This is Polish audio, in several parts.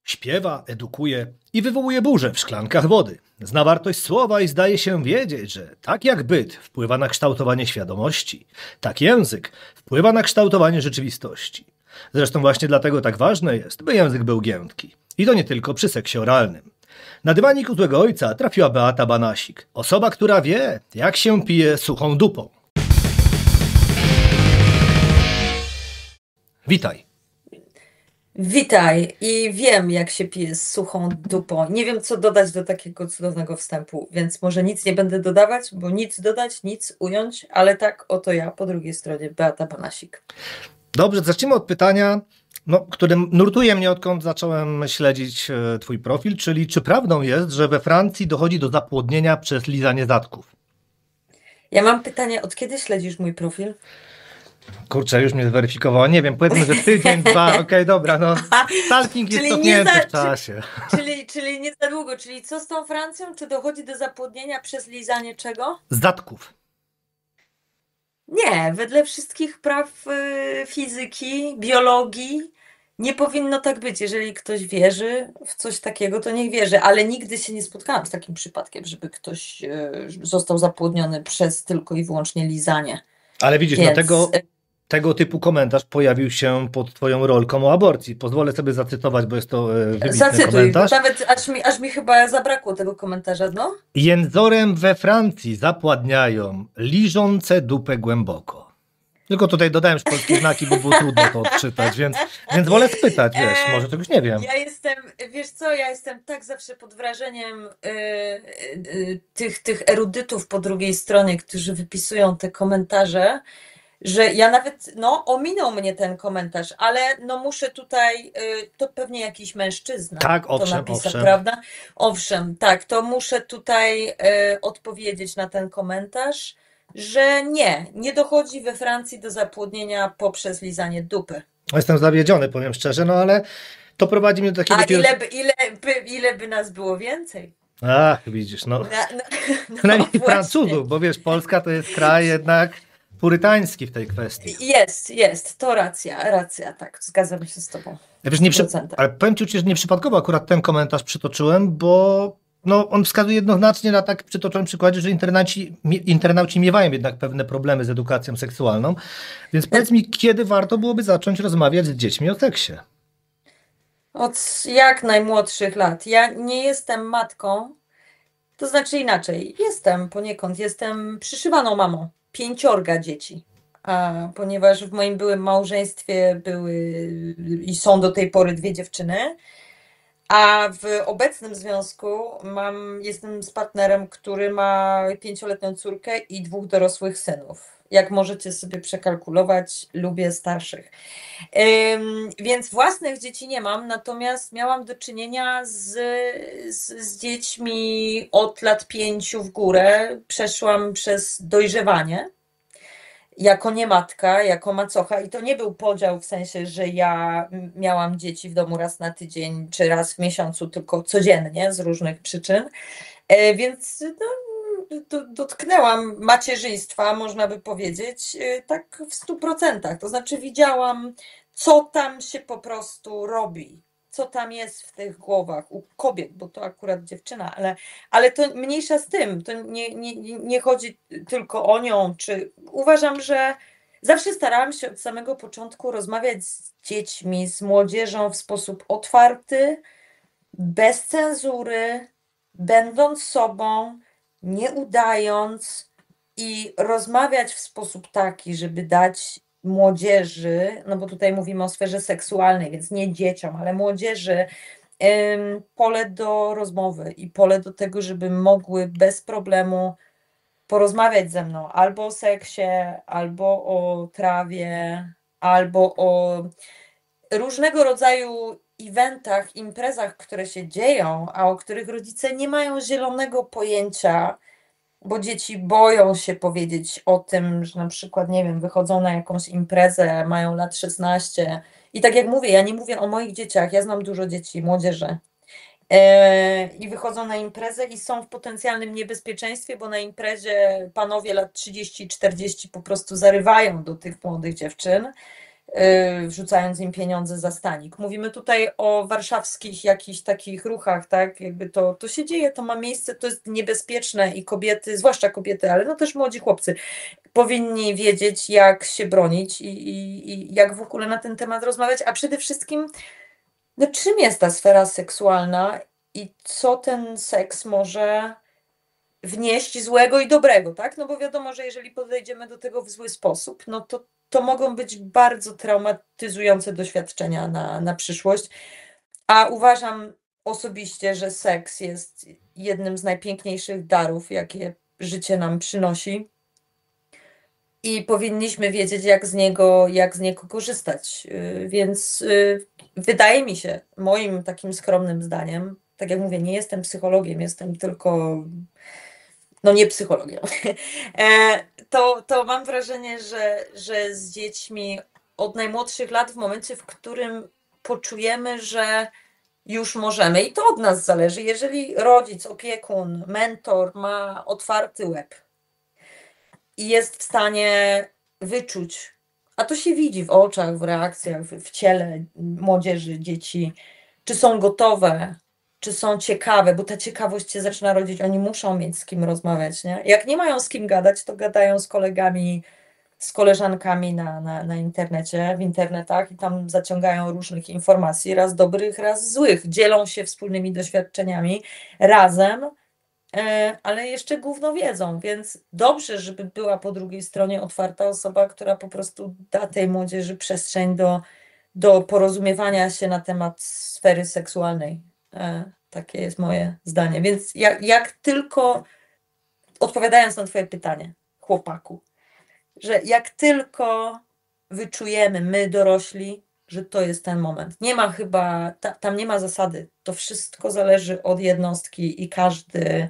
Śpiewa, edukuje i wywołuje burzę w szklankach wody. Zna wartość słowa i zdaje się wiedzieć, że tak jak byt wpływa na kształtowanie świadomości, tak język wpływa na kształtowanie rzeczywistości. Zresztą właśnie dlatego tak ważne jest, by język był giętki. I to nie tylko przy seksie oralnym. Na dywanik u złego ojca trafiła Beata Banasik. Osoba, która wie, jak się pije suchą dupą. Witaj. Witaj i wiem, jak się pije z suchą dupą. Nie wiem, co dodać do takiego cudownego wstępu, więc może nic nie będę dodawać, bo nic dodać, nic ująć, ale tak oto ja, po drugiej stronie Beata Banasik. Dobrze, zacznijmy od pytania, które nurtuje mnie, odkąd zacząłem śledzić twój profil, czyli czy prawdą jest, że we Francji dochodzi do zapłodnienia przez lizanie zatków? Ja mam pytanie, od kiedy śledzisz mój profil? Kurczę, już mnie zweryfikowała. Nie wiem, powiedzmy, że tydzień, dwa, okej, dobra, no. Stalking jest cofnięty w czasie. Czyli nie za długo. Czyli co z tą Francją? Czy dochodzi do zapłodnienia przez lizanie czego? Zatków. Nie, wedle wszystkich praw fizyki, biologii nie powinno tak być. Jeżeli ktoś wierzy w coś takiego, to niech wierzy, ale nigdy się nie spotkałam z takim przypadkiem, żeby ktoś został zapłodniony przez tylko i wyłącznie lizanie. Ale widzisz, więc... tego typu komentarz pojawił się pod twoją rolką o aborcji. Pozwolę sobie zacytować, bo jest to wybitny komentarz. Nawet aż mi chyba zabrakło tego komentarza, no. Jęzorem we Francji zapładniają liżące dupę głęboko. Tylko tutaj dodałem polskie znaki, bo było trudno to odczytać, więc wolę spytać, wiesz, może czegoś nie wiem. Ja jestem tak zawsze pod wrażeniem tych erudytów po drugiej stronie, którzy wypisują te komentarze, że ja nawet, ominął mnie ten komentarz, ale muszę tutaj, to pewnie jakiś mężczyzna to napisał, prawda? Owszem, tak, to muszę tutaj odpowiedzieć na ten komentarz, że nie dochodzi we Francji do zapłodnienia poprzez lizanie dupy. Jestem zawiedziony, powiem szczerze, ale to prowadzi mnie do takiego... Ile by nas było więcej? Ach, widzisz, przynajmniej Francuzów, bo wiesz, Polska to jest kraj jednak purytański w tej kwestii. Jest, to racja, tak, zgadzam się z tobą. Wiesz, ale powiem ci, że nieprzypadkowo akurat ten komentarz przytoczyłem, bo on wskazuje jednoznacznie na tak przytoczonym przykładzie, że internauci miewają jednak pewne problemy z edukacją seksualną, więc powiedz mi, kiedy warto byłoby zacząć rozmawiać z dziećmi o seksie? Od jak najmłodszych lat. Ja nie jestem matką, to znaczy inaczej, jestem przyszywaną mamą 5 dzieci, ponieważ w moim byłym małżeństwie były i są do tej pory 2 dziewczyny, a w obecnym związku jestem z partnerem, który ma 5-letnią córkę i 2 dorosłych synów. Jak możecie sobie przekalkulować, lubię starszych. Więc własnych dzieci nie mam, natomiast miałam do czynienia z dziećmi od lat 5 w górę. Przeszłam przez dojrzewanie jako niematka, jako macocha i to nie był podział w sensie, że ja miałam dzieci w domu raz na tydzień czy raz w miesiącu, tylko codziennie z różnych przyczyn, więc dotknęłam macierzyństwa, można by powiedzieć, tak w 100%. To znaczy widziałam, co tam się po prostu robi, co tam jest w tych głowach u kobiet, bo to akurat dziewczyna, ale to mniejsza z tym, to nie chodzi tylko o nią, uważam, że zawsze starałam się od samego początku rozmawiać z dziećmi, z młodzieżą w sposób otwarty, bez cenzury, będąc sobą, nie udając i rozmawiać w sposób taki, żeby dać młodzieży, bo tutaj mówimy o sferze seksualnej, więc nie dzieciom, ale młodzieży, pole do rozmowy i pole do tego, żeby mogły bez problemu porozmawiać ze mną albo o seksie, albo o trawie, albo o różnego rodzaju eventach, imprezach, które się dzieją, a o których rodzice nie mają zielonego pojęcia, bo dzieci boją się powiedzieć o tym, że na przykład, nie wiem, wychodzą na jakąś imprezę, mają lat 16 i tak jak mówię, ja nie mówię o moich dzieciach, ja znam dużo dzieci, młodzieży i wychodzą na imprezę i są w potencjalnym niebezpieczeństwie, bo na imprezie panowie lat 30-40 po prostu zarywają do tych młodych dziewczyn, wrzucając im pieniądze za stanik. Mówimy tutaj o warszawskich jakichś takich ruchach, tak? Jakby to się dzieje, to ma miejsce, to jest niebezpieczne i kobiety, zwłaszcza kobiety, ale no też młodzi chłopcy, powinni wiedzieć, jak się bronić i jak w ogóle na ten temat rozmawiać, a przede wszystkim, no czym jest ta sfera seksualna i co ten seks może wnieść złego i dobrego, tak? No bo wiadomo, że jeżeli podejdziemy do tego w zły sposób, no to mogą być bardzo traumatyzujące doświadczenia na przyszłość, a uważam osobiście, że seks jest jednym z najpiękniejszych darów, jakie życie nam przynosi i powinniśmy wiedzieć, jak z niego korzystać. Więc wydaje mi się, moim takim skromnym zdaniem, tak jak mówię, nie jestem psychologiem, jestem tylko, no nie psychologiem, to mam wrażenie, że z dziećmi od najmłodszych lat, w momencie, w którym poczujemy, że już możemy, i to od nas zależy, jeżeli rodzic, opiekun, mentor ma otwarty łeb i jest w stanie wyczuć, a to się widzi w oczach, w reakcjach, w ciele młodzieży, dzieci, czy są gotowe, czy są ciekawe, bo ta ciekawość się zaczyna rodzić, oni muszą mieć z kim rozmawiać, nie? Jak nie mają z kim gadać, to gadają z kolegami, z koleżankami na internecie, w internetach i tam zaciągają różnych informacji, raz dobrych, raz złych, dzielą się wspólnymi doświadczeniami razem, ale jeszcze gówno wiedzą, więc dobrze, żeby była po drugiej stronie otwarta osoba, która po prostu da tej młodzieży przestrzeń do porozumiewania się na temat sfery seksualnej. Takie jest moje zdanie. Więc jak tylko, odpowiadając na twoje pytanie, chłopaku, że jak tylko wyczujemy, my dorośli, że to jest ten moment. Nie ma chyba, tam nie ma zasady. To wszystko zależy od jednostki i każdy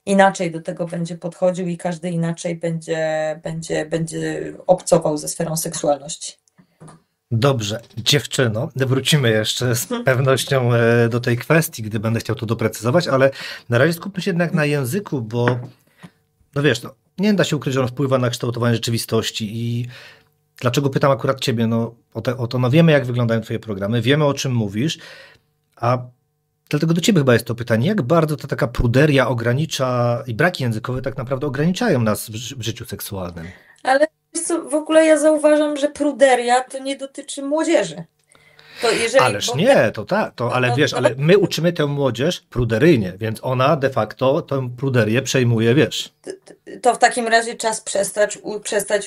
inaczej do tego będzie podchodził i każdy inaczej będzie obcował ze sferą seksualności. Dobrze, dziewczyno, wrócimy jeszcze z pewnością do tej kwestii, gdy będę chciał to doprecyzować, ale na razie skupmy się jednak na języku, bo no wiesz, no, nie da się ukryć, że on wpływa na kształtowanie rzeczywistości i dlaczego pytam akurat ciebie, no o to, no wiemy jak wyglądają twoje programy, wiemy o czym mówisz, a dlatego do ciebie chyba jest to pytanie, jak bardzo ta taka pruderia ogranicza i braki językowe tak naprawdę ograniczają nas w życiu seksualnym? Ale wiesz co, w ogóle ja zauważam, że pruderia to nie dotyczy młodzieży. To jeżeli, Ależ nie, to tak, ale wiesz, ale my uczymy tę młodzież pruderyjnie, więc ona de facto tę pruderię przejmuje, wiesz. To w takim razie czas przestać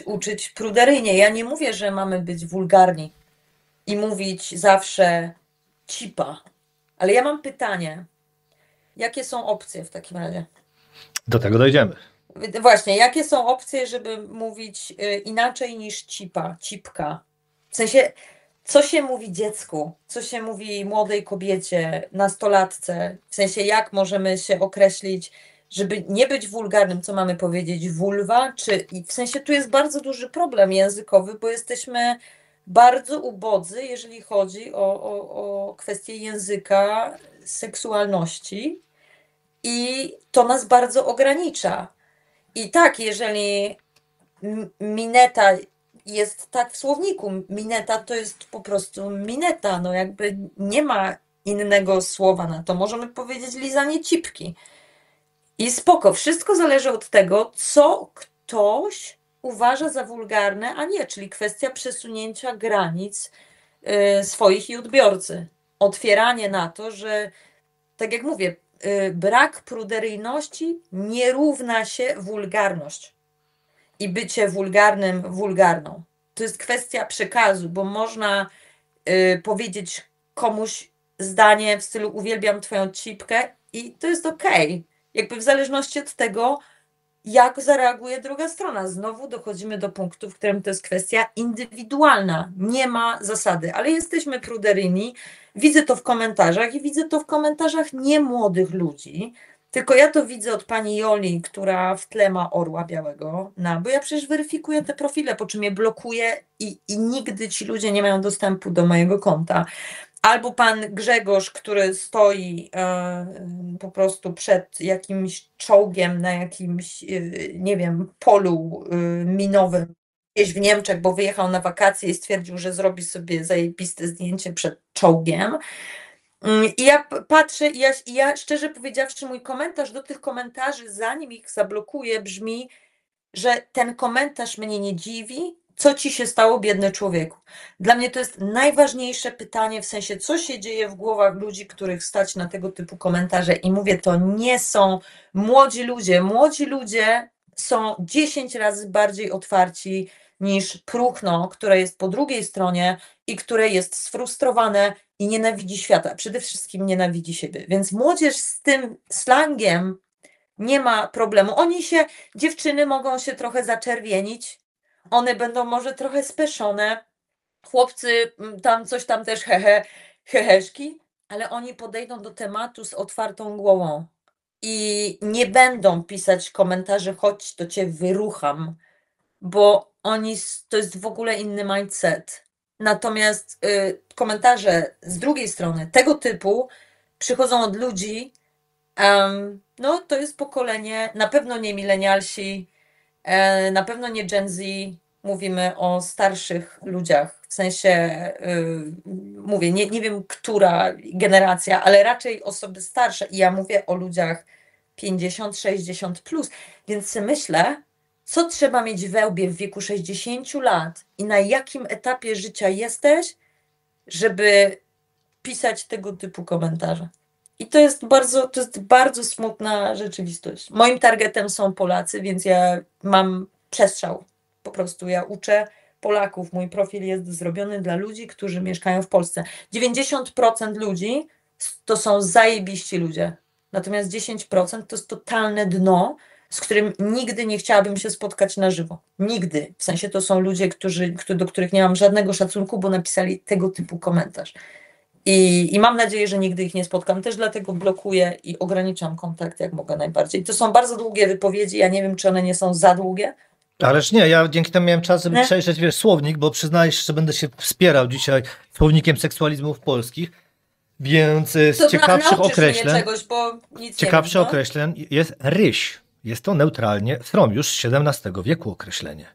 uczyć pruderyjnie. Ja nie mówię, że mamy być wulgarni i mówić zawsze cipa, ale ja mam pytanie, jakie są opcje w takim razie? Do tego dojdziemy. Właśnie, jakie są opcje, żeby mówić inaczej niż cipa, cipka? W sensie, co się mówi dziecku, co się mówi młodej kobiecie, nastolatce? W sensie, jak możemy się określić, żeby nie być wulgarnym, co mamy powiedzieć, wulwa? I w sensie, tu jest bardzo duży problem językowy, bo jesteśmy bardzo ubodzy, jeżeli chodzi o kwestię języka, seksualności i to nas bardzo ogranicza. I tak, jeżeli mineta jest tak w słowniku, mineta to jest po prostu mineta, no jakby nie ma innego słowa na to. Możemy powiedzieć lizanie cipki. I spoko, wszystko zależy od tego, co ktoś uważa za wulgarne, a nie, czyli kwestia przesunięcia granic swoich i odbiorcy. Otwieranie na to, że tak jak mówię, brak pruderyjności nie równa się wulgarność i bycie wulgarnym wulgarną. To jest kwestia przekazu, bo można powiedzieć komuś zdanie w stylu uwielbiam twoją cipkę i to jest okej. Jakby w zależności od tego, jak zareaguje druga strona. Znowu dochodzimy do punktu, w którym to jest kwestia indywidualna. Nie ma zasady, ale jesteśmy pruderyjni. Widzę to w komentarzach i widzę to w komentarzach nie młodych ludzi, tylko ja to widzę od pani Joli, która w tle ma orła białego, bo ja przecież weryfikuję te profile, po czym je blokuję i nigdy ci ludzie nie mają dostępu do mojego konta. Albo pan Grzegorz, który stoi po prostu przed jakimś czołgiem na jakimś, nie wiem, polu minowym gdzieś w Niemczech, bo wyjechał na wakacje i stwierdził, że zrobi sobie zajebiste zdjęcie przed czołgiem. I ja patrzę i ja szczerze powiedziawszy, mój komentarz do tych komentarzy, zanim ich zablokuję, brzmi, że ten komentarz mnie nie dziwi. Co ci się stało, biedny człowieku? Dla mnie to jest najważniejsze pytanie, w sensie, co się dzieje w głowach ludzi, których stać na tego typu komentarze. I mówię, to nie są młodzi ludzie. Młodzi ludzie są 10 razy bardziej otwarci niż próchno, które jest po drugiej stronie i które jest sfrustrowane i nienawidzi świata. Przede wszystkim nienawidzi siebie. Więc młodzież z tym slangiem nie ma problemu. Dziewczyny mogą się trochę zaczerwienić, one będą może trochę speszone, chłopcy tam coś tam też heheszki, ale oni podejdą do tematu z otwartą głową i nie będą pisać komentarzy, chodź, to cię wyrucham, bo to jest w ogóle inny mindset. Natomiast komentarze z drugiej strony tego typu przychodzą od ludzi, no to jest pokolenie, na pewno nie milenialsi, na pewno nie Gen Z, mówimy o starszych ludziach, w sensie mówię, nie wiem, która generacja, ale raczej osoby starsze i ja mówię o ludziach 50, 60 plus, więc myślę, co trzeba mieć we łbie w wieku 60 lat i na jakim etapie życia jesteś, żeby pisać tego typu komentarze. I to jest bardzo smutna rzeczywistość. Moim targetem są Polacy, więc ja mam przestrzał. Po prostu ja uczę Polaków. Mój profil jest zrobiony dla ludzi, którzy mieszkają w Polsce. 90% ludzi to są zajebiści ludzie. Natomiast 10% to jest totalne dno, z którym nigdy nie chciałabym się spotkać na żywo. Nigdy. W sensie to są ludzie, do których nie mam żadnego szacunku, bo napisali tego typu komentarz. I mam nadzieję, że nigdy ich nie spotkam. Też dlatego blokuję i ograniczam kontakt jak mogę najbardziej. To są bardzo długie wypowiedzi. Ja nie wiem, czy one nie są za długie. Ależ nie, ja dzięki temu miałem czas, żeby przejrzeć słownik, bo przyznaję się, że będę się wspierał dzisiaj słownikiem seksualizmów polskich, więc z ciekawszych określeń, określeń jest ryś. Jest to neutralnie już z XVII wieku określenie.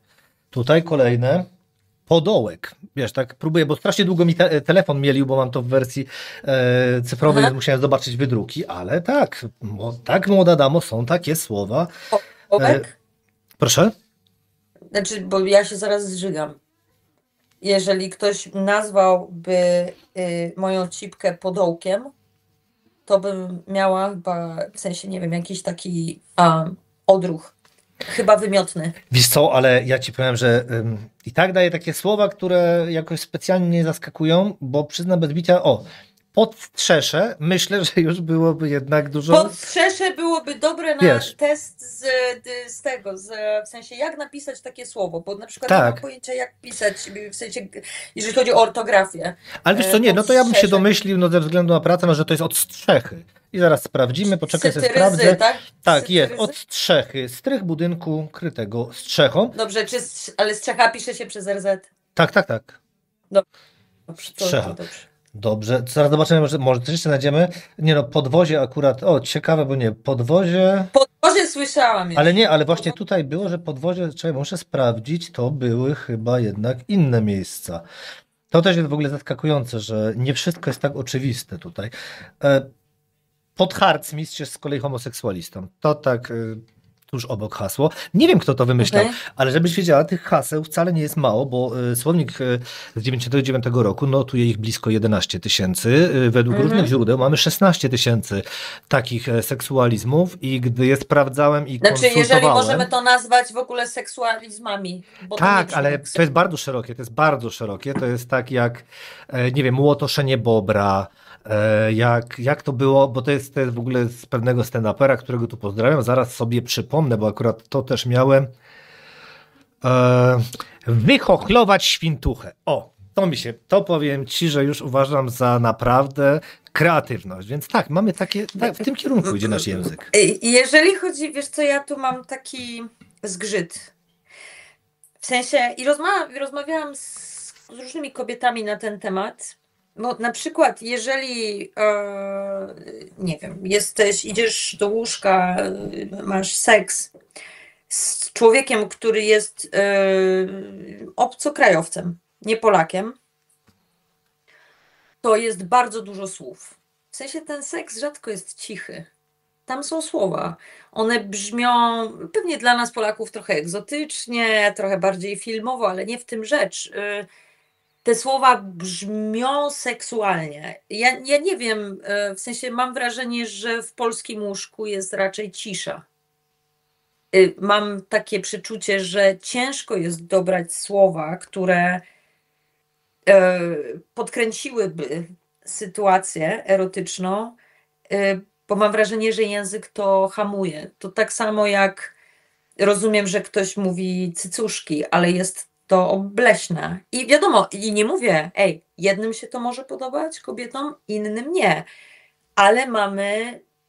Tutaj kolejne. Podołek. Wiesz, tak próbuję, bo strasznie długo mi telefon mielił, bo mam to w wersji cyfrowej, więc musiałem zobaczyć wydruki, ale tak, młoda damo, są takie słowa. Podołek? Proszę? Znaczy, bo ja się zaraz zżygam. Jeżeli ktoś nazwałby moją cipkę podołkiem, to bym miała chyba, w sensie, nie wiem, jakiś taki odruch. Chyba wymiotny. Wiesz co, ale ja ci powiem, że i tak daję takie słowa, które jakoś specjalnie nie zaskakują, bo przyznam bez bicia, podstrzesze, myślę, że już byłoby jednak dużo... Podstrzesze byłoby dobre na test w sensie jak napisać takie słowo, bo na przykład nie mam pojęcia jak pisać, w sensie jeżeli chodzi o ortografię. Ale wiesz co, nie, no to ja bym się domyślił, ze względu na pracę, że to jest od strzechy. I zaraz sprawdzimy, poczekaj, sobie sprawdzę. Tak? Tak, jest, od strzechy. Strych budynku krytego strzechą. Dobrze, ale strzecha pisze się przez RZ? Tak. Dobrze, strzecha. Dobrze, zaraz zobaczymy, może coś jeszcze znajdziemy. Nie no, podwozie akurat, ciekawe, bo nie, podwozie... Podwozie słyszałam już. Ale nie, ale właśnie tutaj było, że podwozie, muszę sprawdzić, to były chyba jednak inne miejsca. To też jest w ogóle zaskakujące, że nie wszystko jest tak oczywiste tutaj. Podharcmistrz jest z kolei homoseksualistą. To tak tuż obok hasło. Nie wiem, kto to wymyślał, ale żebyś wiedziała, tych haseł wcale nie jest mało, bo słownik z 99 roku notuje ich blisko 11 000. Według różnych źródeł mamy 16 000 takich seksualizmów i gdy je sprawdzałem i konsultowałem... jeżeli możemy to nazwać w ogóle seksualizmami. Bo tak, ale to jest bardzo szerokie. To jest tak jak, nie wiem, młotoszenie bobra, jak to było, bo to jest w ogóle z pewnego stand-upera, którego tu pozdrawiam, zaraz sobie przypomnę, bo akurat to też miałem. Wychochlować świntuchę. To powiem ci, że już uważam za naprawdę kreatywność, więc tak, mamy takie, w tym kierunku idzie nasz język. Jeżeli chodzi, wiesz co, ja tu mam taki zgrzyt. W sensie, i rozmawiałam z różnymi kobietami na ten temat. No, na przykład, jeżeli, nie wiem, idziesz do łóżka, masz seks z człowiekiem, który jest obcokrajowcem, nie Polakiem, to jest bardzo dużo słów. W sensie ten seks rzadko jest cichy. Tam są słowa. One brzmią pewnie dla nas Polaków trochę egzotycznie, trochę bardziej filmowo, ale nie w tym rzecz. Te słowa brzmią seksualnie. Ja nie wiem, w sensie mam wrażenie, że w polskim łóżku jest raczej cisza. Mam takie przeczucie, że ciężko jest dobrać słowa, które podkręciłyby sytuację erotyczną, bo mam wrażenie, że język to hamuje. To tak samo jak rozumiem, że ktoś mówi cycuszki, ale jest to obleśne. I wiadomo, i nie mówię, jednym się to może podobać kobietom, innym nie. Ale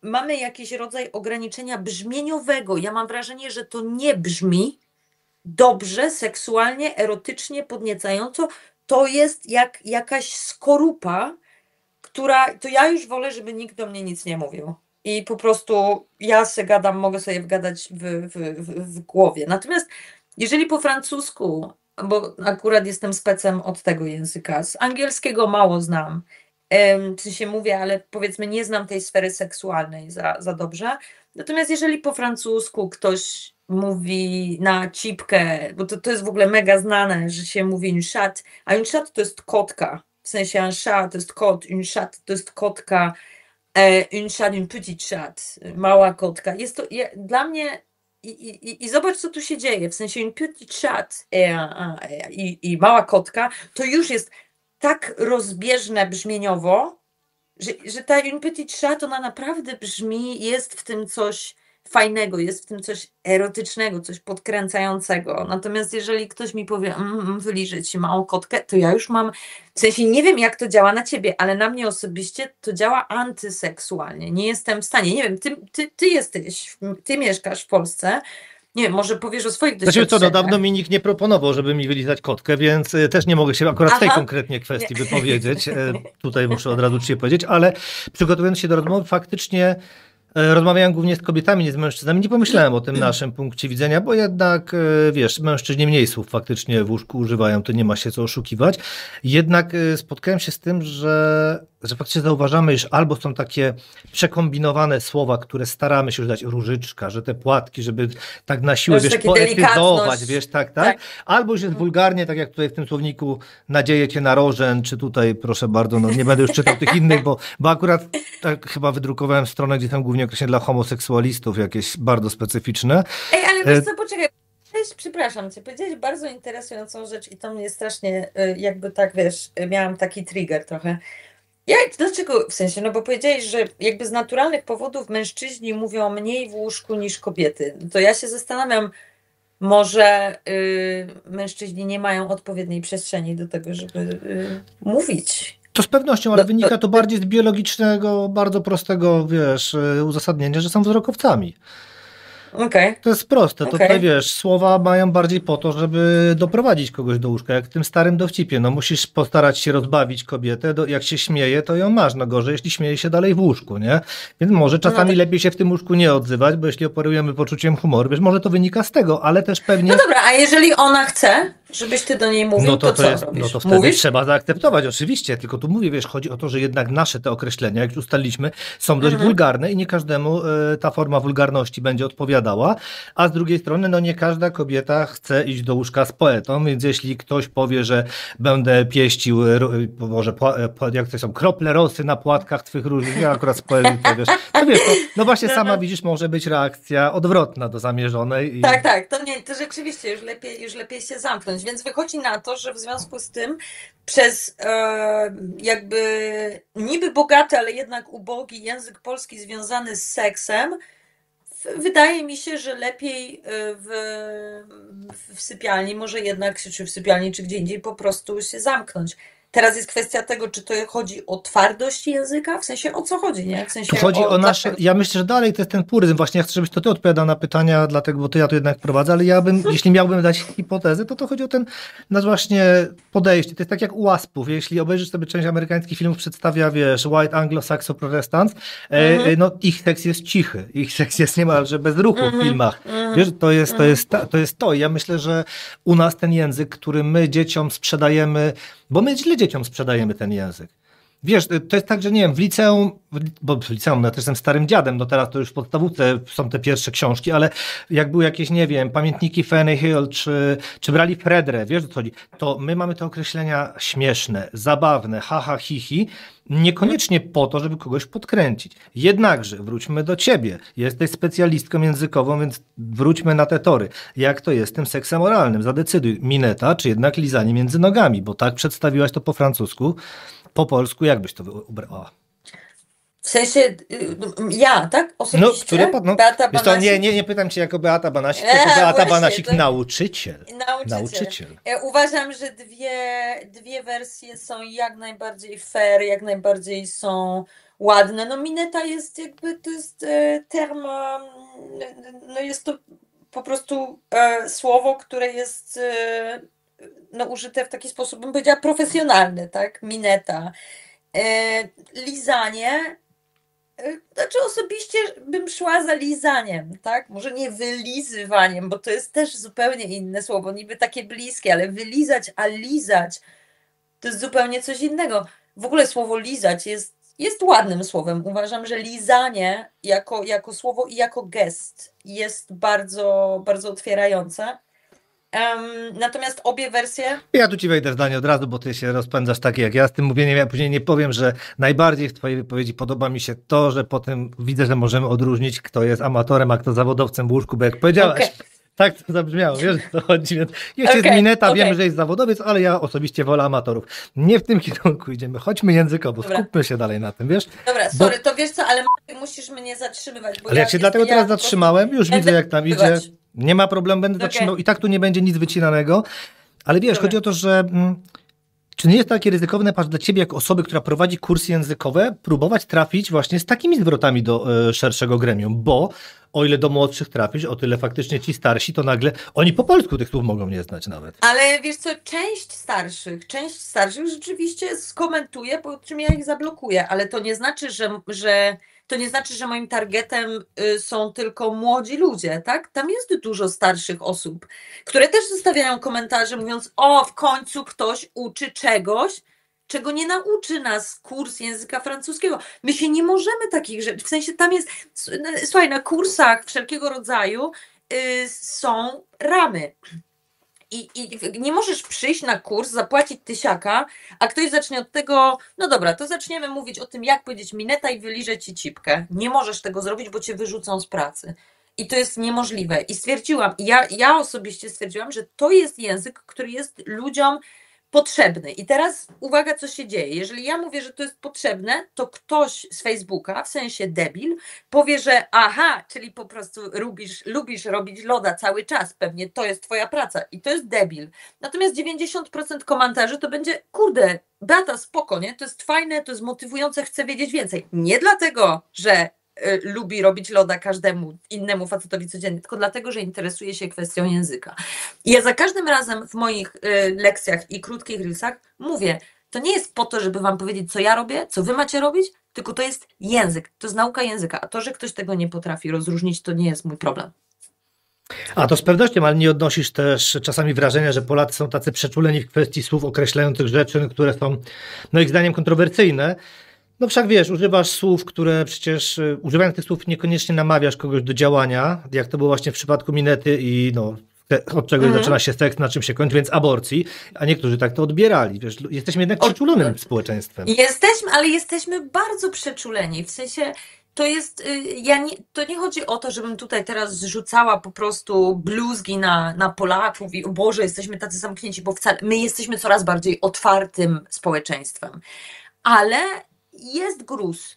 mamy jakiś rodzaj ograniczenia brzmieniowego. Ja mam wrażenie, że to nie brzmi dobrze, seksualnie, erotycznie, podniecająco. To jest jak jakaś skorupa, to ja już wolę, żeby nikt do mnie nic nie mówił. I po prostu ja se gadam, mogę sobie wgadać w głowie. Natomiast jeżeli po francusku, bo akurat jestem specem od tego języka, z angielskiego mało znam, w sensie mówię, ale powiedzmy nie znam tej sfery seksualnej za dobrze. Natomiast jeżeli po francusku ktoś mówi na cipkę, bo to jest w ogóle mega znane, że się mówi une chatte, a une chatte to jest kotka. W sensie un chat to jest kot, une chatte to jest kotka, une chatte, une petite chatte, mała kotka. Jest to dla mnie i zobacz, co tu się dzieje. W sensie une petite chatte i mała kotka, to już jest tak rozbieżne brzmieniowo, że ta une petite chatte, ona naprawdę brzmi, jest w tym coś fajnego, jest w tym coś erotycznego, coś podkręcającego. Natomiast jeżeli ktoś mi powie, wyliżę ci małą kotkę, to ja już mam, w sensie nie wiem, jak to działa na ciebie, ale na mnie osobiście to działa antyseksualnie. Nie jestem w stanie, nie wiem, ty mieszkasz w Polsce, nie wiem, może powiesz o swoich doświadczeniach. Znaczy co, dawno mi nikt nie proponował, żeby mi wylizać kotkę, więc też nie mogę się akurat w tej konkretnie kwestii wypowiedzieć. Tutaj muszę od razu ci powiedzieć, ale przygotowując się do rozmowy, faktycznie rozmawiałem głównie z kobietami, nie z mężczyznami. Nie pomyślałem o tym naszym punkcie widzenia, bo jednak, wiesz, mężczyźni mniej słów faktycznie w łóżku używają, to nie ma się co oszukiwać. Jednak spotkałem się z tym, że faktycznie zauważamy, iż albo są takie przekombinowane słowa, które staramy się już dać, różyczka, że te płatki, żeby tak na siłę, wiesz, poetyzować, wiesz, tak. Albo już jest wulgarnie, tak jak tutaj w tym słowniku nadzieję cię na rożen, czy tutaj, proszę bardzo, no nie będę już czytał tych innych, bo akurat tak chyba wydrukowałem stronę, gdzie tam głównie określenie dla homoseksualistów, jakieś bardzo specyficzne. Ale wiesz co, poczekaj, przepraszam cię, powiedziałeś bardzo interesującą rzecz i to mnie strasznie jakby tak, wiesz, miałam taki trigger trochę. Dlaczego, w sensie, no bo powiedziałeś, że jakby z naturalnych powodów mężczyźni mówią mniej w łóżku niż kobiety. To ja się zastanawiam, może mężczyźni nie mają odpowiedniej przestrzeni do tego, żeby mówić. To z pewnością, ale wynika to bardziej z biologicznego, bardzo prostego, wiesz, uzasadnienia, że są wzrokowcami. Okay. To jest proste. To tutaj, wiesz, słowa mają bardziej po to, żeby doprowadzić kogoś do łóżka, jak w tym starym dowcipie. No musisz postarać się rozbawić kobietę, jak się śmieje, to ją masz, no gorzej, jeśli śmieje się dalej w łóżku, nie? Więc może czasami lepiej się w tym łóżku nie odzywać, bo jeśli operujemy poczuciem humoru, wiesz, może to wynika z tego, ale też pewnie... No dobra, a jeżeli ona chce, żebyś ty do niej mówił, no to co jest, robisz? No to wtedy Mówisz? trzeba zaakceptować, oczywiście, tylko tu mówię, wiesz, chodzi o to, że jednak nasze te określenia, jak już ustaliliśmy, są dość wulgarne i nie każdemu ta forma wulgarności będzie odpowiadała, a z drugiej strony, no nie każda kobieta chce iść do łóżka z poetą, więc jeśli ktoś powie, że będę pieścił, może jak to są, krople rosy na płatkach twych różnych, ja akurat z poezji, to wiesz, no właśnie sama widzisz, może być reakcja odwrotna do zamierzonej. Tak, to rzeczywiście już lepiej się zamknąć, więc wychodzi na to, że w związku z tym przez jakby niby bogaty, ale jednak ubogi język polski związany z seksem, wydaje mi się, że lepiej w sypialni, może jednak, czy w sypialni, czy gdzie indziej po prostu się zamknąć. Teraz jest kwestia tego, czy to chodzi o twardość języka, w sensie o co chodzi, nie? W sensie tu chodzi o nasze, ja myślę, że dalej to jest ten puryzm. Właśnie ja chcę, żebyś to ty odpowiadał na pytania, dlatego, bo to ja to jednak prowadzę, ale ja bym, jeśli miałbym dać hipotezę, to chodzi o ten nasz właśnie podejście. To jest tak jak u łaspów. Jeśli obejrzysz sobie część amerykańskich filmów, przedstawia, wiesz, White Anglo-Saxon Protestants, no ich seks jest cichy. Ich seks jest niemalże bez ruchu w filmach. Wiesz, to jest to. Ja myślę, że u nas ten język, który my dzieciom sprzedajemy, bo my źle dzieciom sprzedajemy ten język. Wiesz, to jest tak, że nie wiem, w liceum, bo w liceum, ja też jestem starym dziadem, no teraz to już w podstawówce są te pierwsze książki, ale jak były jakieś, nie wiem, pamiętniki Fanny Hill, czy brali Fredrę, wiesz o co chodzi, to my mamy te określenia śmieszne, zabawne, haha, hihi, niekoniecznie po to, żeby kogoś podkręcić. Jednakże, wróćmy do ciebie, jesteś specjalistką językową, więc wróćmy na te tory. Jak to jest z tym seksem oralnym? Zadecyduj, mineta, czy jednak lizanie między nogami, bo tak przedstawiłaś to po francusku. Po polsku jak byś to ubrała? W sensie ja, tak? Osobiście? Beata Wiesz co, Banasik? nie pytam cię jako Beata Banasik, tylko Beata Właśnie, Banasik, to nauczyciel. nauczyciel. Ja uważam, że dwie wersje są jak najbardziej fair, jak najbardziej są ładne. No mineta jest jakby, to jest term, no jest to po prostu słowo, które jest no, użyte w taki sposób, bym powiedziała, profesjonalny, tak? Mineta. Lizanie, znaczy osobiście bym szła za lizaniem, tak? Może nie wylizywaniem, bo to jest też zupełnie inne słowo, niby takie bliskie, ale wylizać, a lizać to jest zupełnie coś innego. W ogóle słowo lizać jest ładnym słowem. Uważam, że lizanie jako słowo i jako gest jest bardzo, bardzo otwierające. Natomiast obie wersje. Ja tu ci wejdę w zdanie od razu, bo ty się rozpędzasz tak jak ja z tym mówieniem. Ja później nie powiem, że najbardziej w twojej wypowiedzi podoba mi się to, że potem widzę, że możemy odróżnić, kto jest amatorem, a kto zawodowcem w łóżku, bo jak powiedziałaś, tak to zabrzmiało, wiesz, o co chodzi. Jest mineta, wiemy, że jest zawodowiec, ale ja osobiście wolę amatorów. Nie w tym kierunku idziemy, chodźmy językowo, skupmy się dalej na tym, wiesz? Dobra, sorry, to wiesz co, ale musisz mnie zatrzymywać. Bo ale ja się dlatego teraz zatrzymałem, już widzę jak tam idzie. Nie ma problemu, będę zatrzymał. I tak tu nie będzie nic wycinanego. Ale wiesz, chodzi o to, że czy nie jest takie ryzykowne dla ciebie, jako osoby, która prowadzi kursy językowe, próbować trafić właśnie z takimi zwrotami do szerszego gremium? Bo o ile do młodszych trafisz, o tyle faktycznie ci starsi, to nagle oni po polsku tych słów mogą nie znać nawet. Ale wiesz co, część starszych rzeczywiście skomentuje, po czym ja ich zablokuję, ale to nie znaczy, że moim targetem są tylko młodzi ludzie, tak? Tam jest dużo starszych osób, które też zostawiają komentarze mówiąc, o, w końcu ktoś uczy czegoś, czego nie nauczy nas kurs języka francuskiego. My się nie możemy takich rzeczy, w sensie tam jest, słuchaj, na kursach wszelkiego rodzaju są ramy. I nie możesz przyjść na kurs, zapłacić 1000, a ktoś zacznie od tego, no dobra, to zaczniemy mówić o tym, jak powiedzieć mineta i wyliżę ci cipkę. Nie możesz tego zrobić, bo cię wyrzucą z pracy. I to jest niemożliwe. I stwierdziłam, ja osobiście stwierdziłam, że to jest język, który jest ludziom potrzebny. I teraz uwaga, co się dzieje. Jeżeli ja mówię, że to jest potrzebne, to ktoś z Facebooka, w sensie debil, powie, że aha, czyli po prostu lubisz robić loda cały czas, pewnie to jest twoja praca i to jest debil. Natomiast 90% komentarzy to będzie, kurde, Beata, spoko, nie? To jest fajne, to jest motywujące, chcę wiedzieć więcej. Nie dlatego, że lubi robić loda każdemu innemu facetowi codziennie, tylko dlatego, że interesuje się kwestią języka. I ja za każdym razem w moich lekcjach i krótkich reelsach mówię, to nie jest po to, żeby wam powiedzieć, co ja robię, co wy macie robić, tylko to jest język, to jest nauka języka, a to, że ktoś tego nie potrafi rozróżnić, to nie jest mój problem. A to z pewnością, ale nie odnosisz też czasami wrażenia, że Polacy są tacy przeczuleni w kwestii słów określających rzeczy, które są, no ich zdaniem, kontrowersyjne. No wszak wiesz, używasz słów, które przecież, używając tych słów niekoniecznie namawiasz kogoś do działania, jak to było właśnie w przypadku minety i no, od czegoś zaczyna się seks, na czym się kończy, więc aborcji, a niektórzy tak to odbierali. Wiesz, jesteśmy jednak przeczulonym społeczeństwem. Jesteśmy bardzo przeczuleni, w sensie to jest, to nie chodzi o to, żebym tutaj teraz zrzucała po prostu bluzgi na Polaków i o Boże, jesteśmy tacy zamknięci, bo wcale, my jesteśmy coraz bardziej otwartym społeczeństwem, ale jest gruz.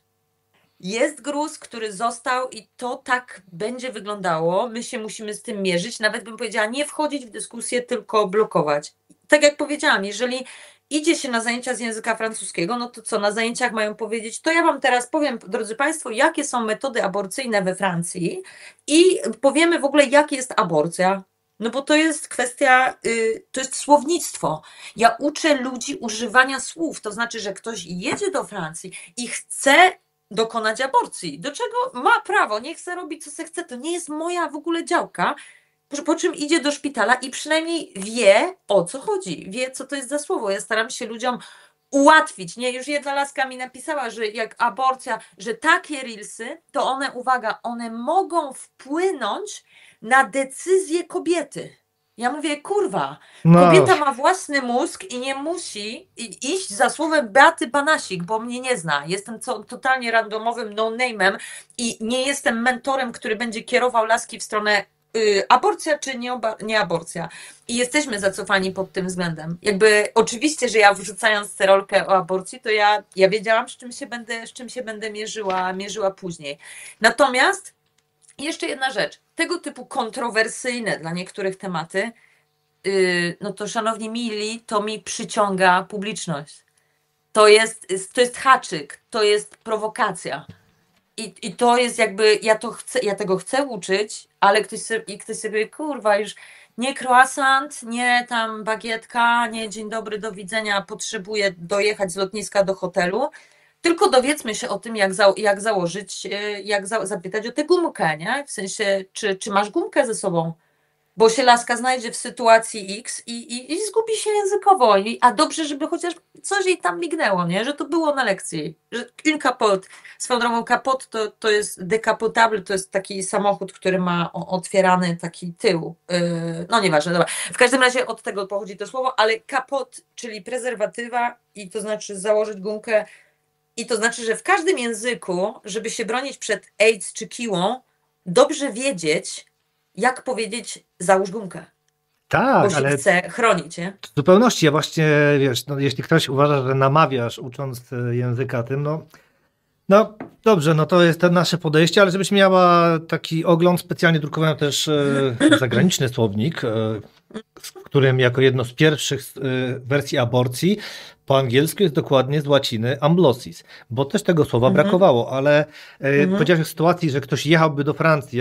Jest gruz, który został i to tak będzie wyglądało. My się musimy z tym mierzyć. Nawet bym powiedziała, nie wchodzić w dyskusję, tylko blokować. Tak jak powiedziałam, jeżeli idzie się na zajęcia z języka francuskiego, no to co na zajęciach mają powiedzieć? To ja wam teraz powiem, drodzy Państwo, jakie są metody aborcyjne we Francji i powiemy w ogóle, jak jest aborcja. No bo to jest kwestia, to jest słownictwo. Ja uczę ludzi używania słów, to znaczy, że ktoś jedzie do Francji i chce dokonać aborcji. Do czego ma prawo, niech se robi co se chce, to nie jest moja w ogóle działka, po czym idzie do szpitala i przynajmniej wie, o co chodzi, wie, co to jest za słowo. Ja staram się ludziom ułatwić, nie? Już jedna laska mi napisała, że jak aborcja, że takie reelsy, to one, uwaga, one mogą wpłynąć na decyzję kobiety. Ja mówię, kurwa, kobieta ma własny mózg i nie musi iść za słowem Beaty Banasik, bo mnie nie zna. Jestem totalnie randomowym no-name'em i nie jestem mentorem, który będzie kierował laski w stronę aborcja czy nie aborcja. I jesteśmy zacofani pod tym względem. Jakby oczywiście, że ja wrzucając tę rolkę o aborcji, to ja wiedziałam, z czym się będę mierzyła później. Natomiast jeszcze jedna rzecz. Tego typu kontrowersyjne dla niektórych tematy, no to szanowni mili, to mi przyciąga publiczność. To jest haczyk, to jest prowokacja. I to jest jakby, ja tego chcę uczyć, ale ktoś sobie, kurwa, już nie croissant, nie tam bagietka, nie dzień dobry, do widzenia, potrzebuję dojechać z lotniska do hotelu, tylko dowiedzmy się o tym, jak założyć, zapytać o tę gumkę, nie? W sensie, czy masz gumkę ze sobą? Bo się laska znajdzie w sytuacji X i zgubi się językowo. A dobrze, żeby chociaż coś jej tam mignęło, nie? Że to było na lekcji. Że une capote. Swoją drogą kapot to jest decapotable, to jest taki samochód, który ma otwierany taki tył. No nieważne, dobra. W każdym razie od tego pochodzi to słowo, ale kapot, czyli prezerwatywa i to znaczy założyć gumkę i to znaczy, że w każdym języku, żeby się bronić przed AIDS czy kiłą, dobrze wiedzieć, jak powiedzieć, załóż gumkę. Tak, bo się chce chronić, nie? W zupełności, ja właśnie, wiesz, no, jeśli ktoś uważa, że namawiasz ucząc języka tym, no dobrze, no to jest to nasze podejście, ale żebyś miała taki ogląd, specjalnie drukowałem też zagraniczny słownik, w którym jako jedno z pierwszych wersji aborcji po angielsku jest dokładnie z łaciny amblosis, bo też tego słowa brakowało, ale powiedziałeś o sytuacji, że ktoś jechałby do Francji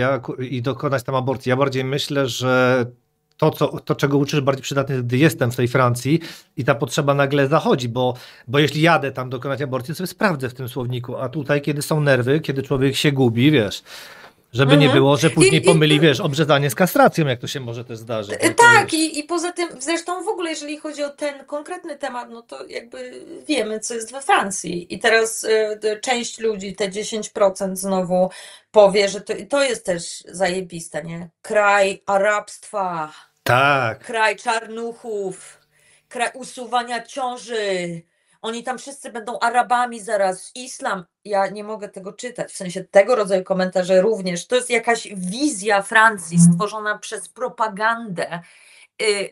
i dokonać tam aborcji. Ja bardziej myślę, że to, czego uczysz, bardziej przydatne, gdy jestem w tej Francji i ta potrzeba nagle zachodzi, bo jeśli jadę tam dokonać aborcji, to sobie sprawdzę w tym słowniku, a tutaj, kiedy są nerwy, kiedy człowiek się gubi, wiesz, żeby nie było, że później pomyli, wiesz, obrzezanie z kastracją, jak to się może też zdarzyć. Tak, i poza tym, zresztą w ogóle, jeżeli chodzi o ten konkretny temat, no to jakby wiemy, co jest we Francji i teraz część ludzi, te 10% znowu powie, że to jest też zajebiste, nie? Kraj arabstwa, tak, kraj czarnuchów, kraj usuwania ciąży. Oni tam wszyscy będą Arabami zaraz, islam. Ja nie mogę tego czytać, w sensie tego rodzaju komentarze również. To jest jakaś wizja Francji stworzona przez propagandę,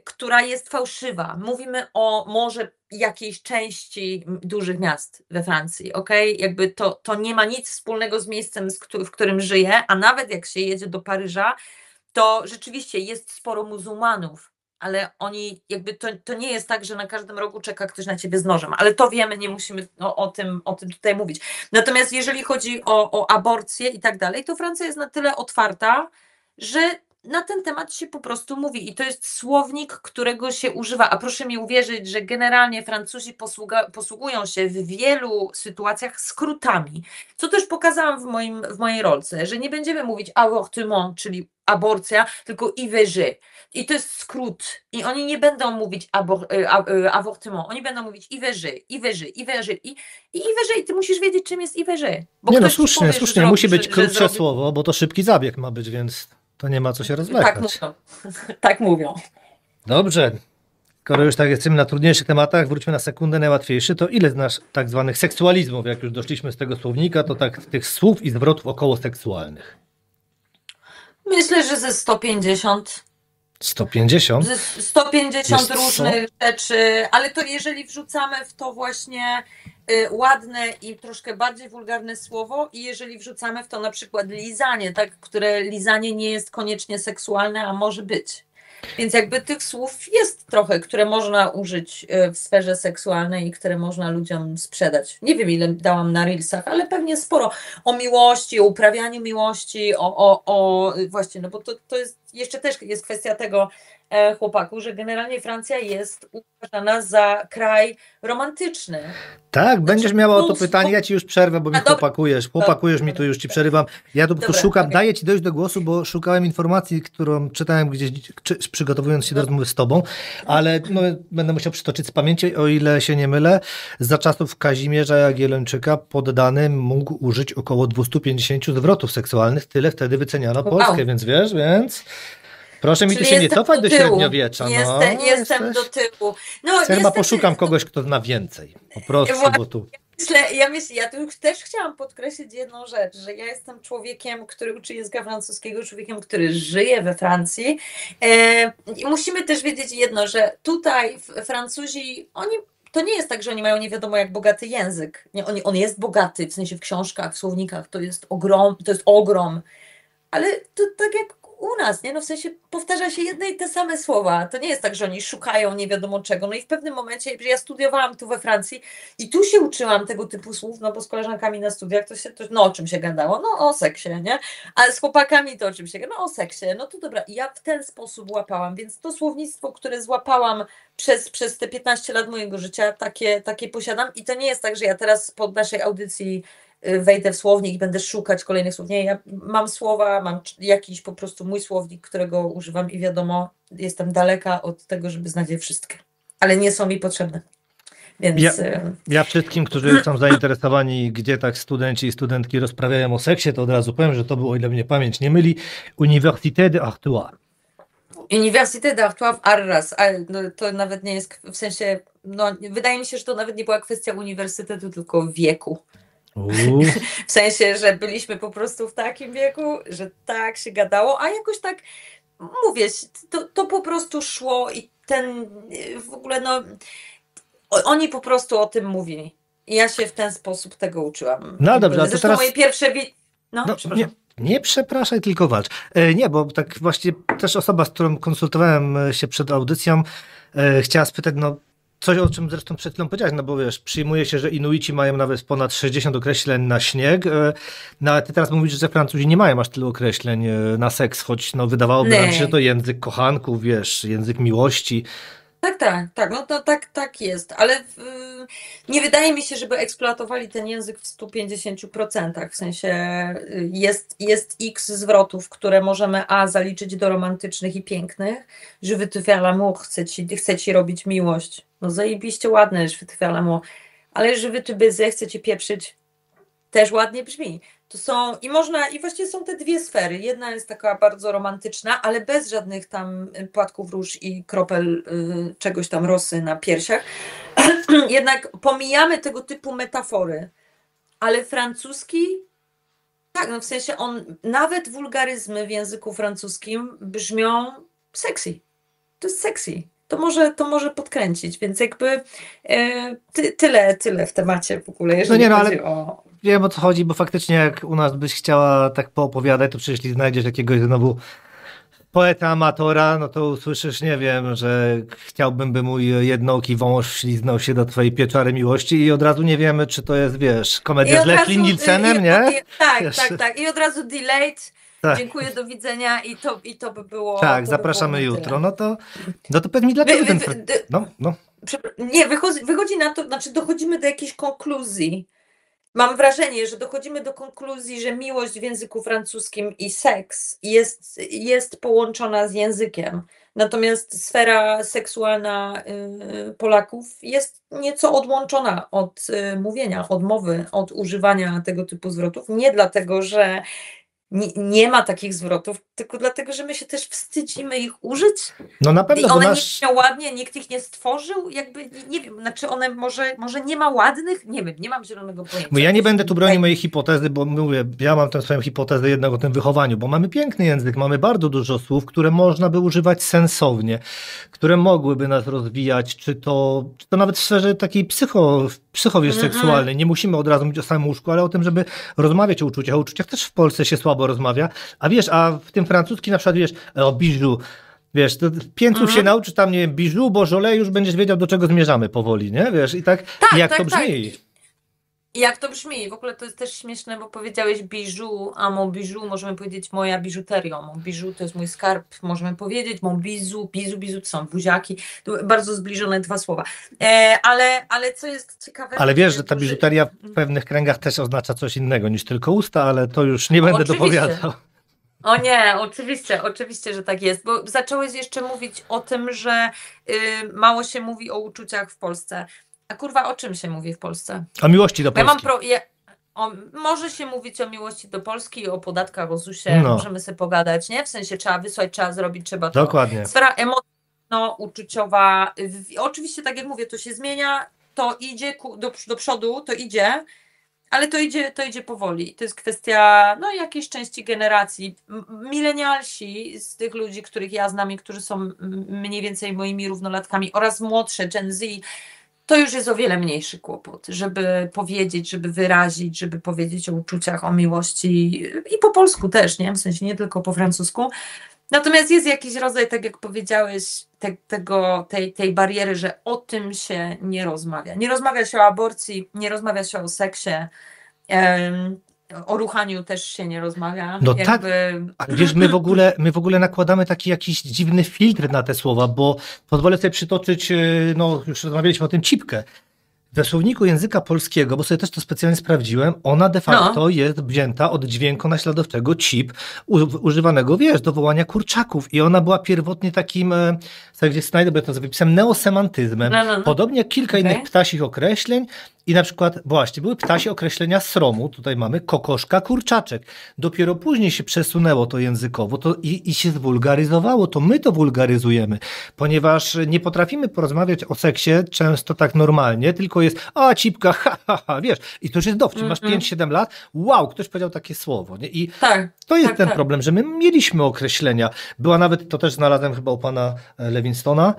która jest fałszywa. Mówimy o może jakiejś części dużych miast we Francji, okej? Jakby to nie ma nic wspólnego z miejscem, w którym żyję, a nawet jak się jedzie do Paryża, to rzeczywiście jest sporo muzułmanów, ale oni jakby to nie jest tak, że na każdym rogu czeka ktoś na ciebie z nożem, ale to wiemy, nie musimy o tym tutaj mówić. Natomiast jeżeli chodzi o aborcję i tak dalej, to Francja jest na tyle otwarta, że na ten temat się po prostu mówi i to jest słownik, którego się używa, a proszę mi uwierzyć, że generalnie Francuzi posługują się w wielu sytuacjach skrótami, co też pokazałam w mojej rolce, że nie będziemy mówić avortement, czyli aborcja, tylko IVG. I to jest skrót. I oni nie będą mówić avortement, oni będą mówić IVG. I IVG, i ty musisz wiedzieć, czym jest IVG. Bo nie, no ktoś ci powie, słusznie, musi być krótsze słowo, bo to szybki zabieg ma być, więc to nie ma co się rozwlekać. Tak mówią. Dobrze. Skoro już tak jesteśmy na trudniejszych tematach, wróćmy na sekundę najłatwiejszy. To ile znasz tak zwanych seksualizmów? Jak już doszliśmy z tego słownika, to tak tych słów i zwrotów około seksualnych. Myślę, że ze 150. 150? 150 różnych rzeczy, ale to jeżeli wrzucamy w to właśnie ładne i troszkę bardziej wulgarne słowo i jeżeli wrzucamy w to na przykład lizanie, tak, które lizanie nie jest koniecznie seksualne, a może być. Więc jakby tych słów trochę, które można użyć w sferze seksualnej i które można ludziom sprzedać. Nie wiem, ile dałam na Reelsach, ale pewnie sporo. O miłości, o uprawianiu miłości, właśnie, no bo to jest jeszcze też jest kwestia tego, chłopaku, że generalnie Francja jest uważana za kraj romantyczny. Tak, będziesz miała o to pytanie, ja ci już przerwę, bo mi chłopakujesz mi tu, już ci przerywam. Ja tu po prostu szukam, daję ci dojść do głosu, bo szukałem informacji, którą czytałem gdzieś, przygotowując się do rozmowy z tobą, ale no, będę musiał przytoczyć z pamięci, o ile się nie mylę, za czasów Kazimierza Jagiellończyka poddany mógł użyć około 250 zwrotów seksualnych, tyle wtedy wyceniano Polskę, więc wiesz, proszę mi tu się nie cofać do średniowiecza. Jestem do tyłu. No, chyba poszukam kogoś, kto zna więcej. Po prostu, bo tu... Ja tu też chciałam podkreślić jedną rzecz, że ja jestem człowiekiem, który uczy języka francuskiego, człowiekiem, który żyje we Francji. I musimy też wiedzieć jedno, że tutaj Francuzi, to nie jest tak, że oni mają nie wiadomo jak bogaty język. Nie, on jest bogaty, w sensie w książkach, w słownikach, to jest ogrom. Ale to tak jak u nas, nie? No w sensie powtarza się jedne i te same słowa. To nie jest tak, że oni szukają nie wiadomo czego. No i w pewnym momencie, ja studiowałam tu we Francji i tu się uczyłam tego typu słów, no bo z koleżankami na studiach o czym się gadało? No o seksie, nie? A z chłopakami to o czym się gadało? No o seksie. No to dobra. I ja w ten sposób łapałam, więc to słownictwo, które złapałam przez te 15 lat mojego życia, takie posiadam i to nie jest tak, że ja teraz po naszej audycji wejdę w słownik i będę szukać kolejnych słów. Nie, ja mam słowa, mam jakiś po prostu mój słownik, którego używam i wiadomo, jestem daleka od tego, żeby znać je wszystkie. Ale nie są mi potrzebne. Więc... Ja wszystkim, którzy są zainteresowani, gdzie tak studenci i studentki rozprawiają o seksie, to od razu powiem, że to było, o ile mnie pamięć nie myli, Université d'Artois. Université d'Artois w Arras, ale no, to nawet nie jest w sensie, no wydaje mi się, że to nawet nie była kwestia uniwersytetu, tylko wieku. W sensie, że byliśmy po prostu w takim wieku, że tak się gadało, a jakoś tak, mówię, to po prostu szło i w ogóle no, oni po prostu o tym mówili. I ja się w ten sposób tego uczyłam. No dobrze, a to zresztą teraz... moje pierwsze... przepraszam. Nie przepraszaj, tylko walcz. Nie, bo tak właśnie też osoba, z którą konsultowałem się przed audycją, chciała spytać, no coś, o czym zresztą przed chwilą powiedziałeś, no bo wiesz, przyjmuje się, że Inuici mają nawet ponad 60 określeń na śnieg, no ale ty teraz mówisz, że Francuzi nie mają aż tylu określeń na seks, choć no wydawałoby nam się, że to język kochanków, wiesz, język miłości. Tak, no to tak jest, ale nie wydaje mi się, żeby eksploatowali ten język w 150%, w sensie jest x zwrotów, które możemy zaliczyć do romantycznych i pięknych, je veux te faire l'amour, chcę ci robić miłość, no zajebiście ładne, je veux te faire l'amour, ale je veux te baiser, chcę ci pieprzyć, też ładnie brzmi. To są, i właściwie są te dwie sfery. Jedna jest taka bardzo romantyczna, ale bez żadnych tam płatków róż i kropel czegoś tam rosy na piersiach. Jednak pomijamy tego typu metafory. Ale francuski, tak, no w sensie nawet wulgaryzmy w języku francuskim brzmią sexy. To jest sexy. To może podkręcić, więc jakby tyle w temacie w ogóle, jeżeli chodzi o... Wiem, o co chodzi, bo faktycznie jak u nas byś chciała tak poopowiadać, to przecież jeśli znajdziesz jakiegoś znowu poeta amatora, no to usłyszysz, nie wiem, że chciałbym, by mój jednooki wąż śliznął się do twojej pieczary miłości i od razu nie wiemy, czy to jest, wiesz, komedia z Leslie Nielsenem, nie? Tak. I od razu delayed. Tak. Dziękuję, do widzenia i to by było... Tak, zapraszamy jutro. No to powiedz mi, dlaczego ten... Nie, wychodzi na to, znaczy dochodzimy do jakiejś konkluzji. Mam wrażenie, że dochodzimy do konkluzji, że miłość w języku francuskim i seks jest połączona z językiem. Natomiast sfera seksualna Polaków jest nieco odłączona od mówienia, od mowy, od używania tego typu zwrotów. Nie dlatego, że nie ma takich zwrotów, tylko dlatego, że my się też wstydzimy ich użyć. No na pewno. I one nie brzmią ładnie, nikt ich nie stworzył, jakby nie wiem, znaczy one może nie ma ładnych, nie wiem, nie mam zielonego pojęcia. Bo ja nie będę tu bronił mojej hipotezy, bo mówię, ja mam tę swoją hipotezę jednak o tym wychowaniu, bo mamy piękny język, mamy bardzo dużo słów, które można by używać sensownie, które mogłyby nas rozwijać, czy to nawet w sferze takiej seksualnej. Nie musimy od razu mówić o samym łóżku, ale o tym, żeby rozmawiać o uczuciach. O uczuciach też w Polsce się słabo rozmawia, a w tym francuskim na przykład, wiesz, o bijou, Wiesz, to Pięców się Mhm. nauczy tam, nie wiem, biżu, bożole, już będziesz wiedział, do czego zmierzamy powoli, nie? Wiesz, i tak, Tak, jak to tak, tak. brzmi. I jak to brzmi? W ogóle to jest też śmieszne, bo powiedziałeś bijou, a mon bijou możemy powiedzieć moja biżuteria. Mon bijou to jest mój skarb, możemy powiedzieć. Mon bizu, bizu to są buziaki. To bardzo zbliżone dwa słowa. Ale co jest ciekawe... Ale wiesz, że ta to, biżuteria w pewnych kręgach też oznacza coś innego niż tylko usta, ale to już nie będę Oczywiście. dopowiadał. O nie, oczywiście, że tak jest, bo zacząłeś jeszcze mówić o tym, że mało się mówi o uczuciach w Polsce. A kurwa, o czym się mówi w Polsce? O miłości do Bo ja mam Polski. może się mówić o miłości do Polski, o podatkach, o ZUS-ie, No. możemy sobie pogadać, nie? W sensie trzeba wysłać, trzeba zrobić, trzeba to. Dokładnie. Sfera emocjonalno-uczuciowa, oczywiście, tak jak mówię, to się zmienia, to idzie do przodu, to idzie, ale to idzie powoli. To jest kwestia jakiejś części generacji. Milenialsi z tych ludzi, których ja znam i którzy są mniej więcej moimi równolatkami oraz młodsze Gen Z, to już jest o wiele mniejszy kłopot, żeby powiedzieć, żeby wyrazić, żeby powiedzieć o uczuciach, o miłości i po polsku też, nie? W sensie nie tylko po francusku. Natomiast jest jakiś rodzaj, tak jak powiedziałeś, tej bariery, że o tym się nie rozmawia. Nie rozmawia się o aborcji, nie rozmawia się o seksie, o ruchaniu też się nie rozmawia. No tak, ale wiesz, my w ogóle nakładamy taki jakiś dziwny filtr na te słowa, bo pozwolę sobie przytoczyć, już rozmawialiśmy o tym, cipkę. We słowniku języka polskiego, bo sobie też to specjalnie sprawdziłem, ona de facto jest wzięta od dźwięku naśladowczego cip, używanego, wiesz, do wołania kurczaków. I ona była pierwotnie takim, gdzie znajdę, bo ja to nazywam pisem, neosemantyzmem. Podobnie jak kilka innych ptasich określeń. I na przykład, właśnie, były ptasie określenia sromu, tutaj mamy kokoszka, kurczaczek. Dopiero później się przesunęło to językowo i się zwulgaryzowało, to my to wulgaryzujemy, ponieważ nie potrafimy porozmawiać o seksie często tak normalnie, tylko jest, cipka, wiesz, i to już jest dowcip, masz 5-7 lat, wow, ktoś powiedział takie słowo, nie? I to jest ten problem, że my mieliśmy określenia. Była nawet, to też znalazłem chyba u pana Lewinstona,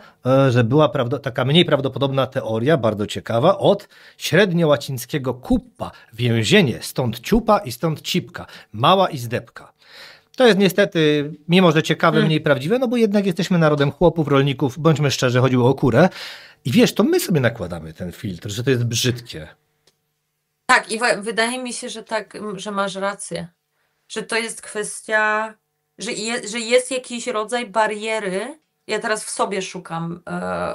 że była taka mniej prawdopodobna teoria, bardzo ciekawa, od średniołacińskiego kuppa, więzienie, stąd ciupa i stąd cipka, mała i zdebka. To jest niestety, mimo że ciekawe, mniej prawdziwe, no bo jednak jesteśmy narodem chłopów, rolników, bądźmy szczerzy, chodziło o kurę. I wiesz, to my sobie nakładamy ten filtr, że to jest brzydkie. Tak, i wydaje mi się, że tak, że masz rację. Że to jest kwestia, że jest jakiś rodzaj bariery. Ja teraz w sobie szukam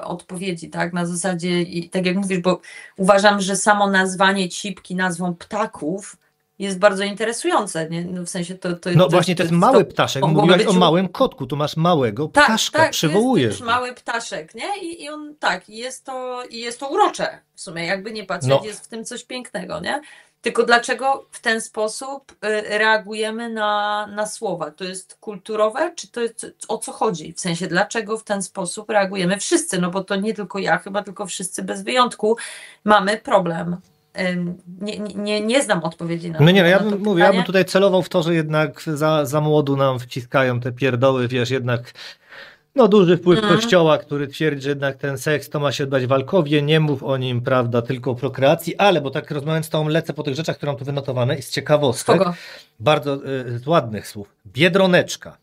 odpowiedzi, tak? Na zasadzie, i tak jak mówisz, bo uważam, że samo nazwanie cipki nazwą ptaków jest bardzo interesujące, nie? No w sensie to no właśnie, to jest mały ptaszek. Mówiłaś o małym kotku, tu masz małego ptaszka, przywołujesz. To jest mały ptaszek, nie? I on tak, jest to urocze w sumie, jakby nie patrzeć, jest w tym coś pięknego, nie? Tylko dlaczego w ten sposób reagujemy na słowa? To jest kulturowe, czy to jest, o co chodzi? W sensie, dlaczego w ten sposób reagujemy wszyscy? No bo to nie tylko ja, chyba tylko wszyscy bez wyjątku mamy problem. Nie znam odpowiedzi na to. Ja bym tutaj celował w to, że jednak za młodu nam wciskają te pierdoły, wiesz, jednak duży wpływ Kościoła, który twierdzi, że jednak ten seks to ma się odbywać walkowie, nie mów o nim, prawda, tylko o prokreacji, ale, bo tak rozmawiając z tą lecę po tych rzeczach, które mam tu wynotowane i z ciekawostek, bardzo z ładnych słów, biedroneczka.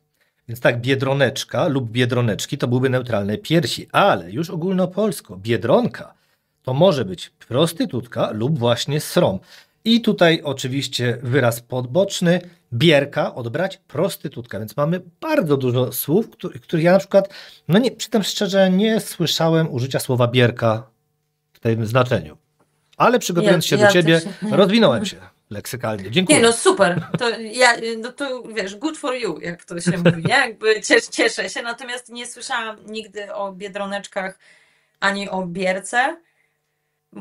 Więc tak, biedroneczka lub biedroneczki to byłyby neutralne piersi, ale już ogólnopolsko, biedronka to może być prostytutka lub właśnie srom. I tutaj oczywiście wyraz podboczny, bierka, odbrać, prostytutka. Więc mamy bardzo dużo słów, których ja na przykład, przytem szczerze nie słyszałem użycia słowa bierka w tym znaczeniu. Ale przygotowując się do ciebie, rozwinąłem się leksykalnie. Dziękuję. Nie, super. To wiesz, good for you, jak to się mówi, nie? Jakby cieszę się, natomiast nie słyszałam nigdy o biedroneczkach ani o bierce.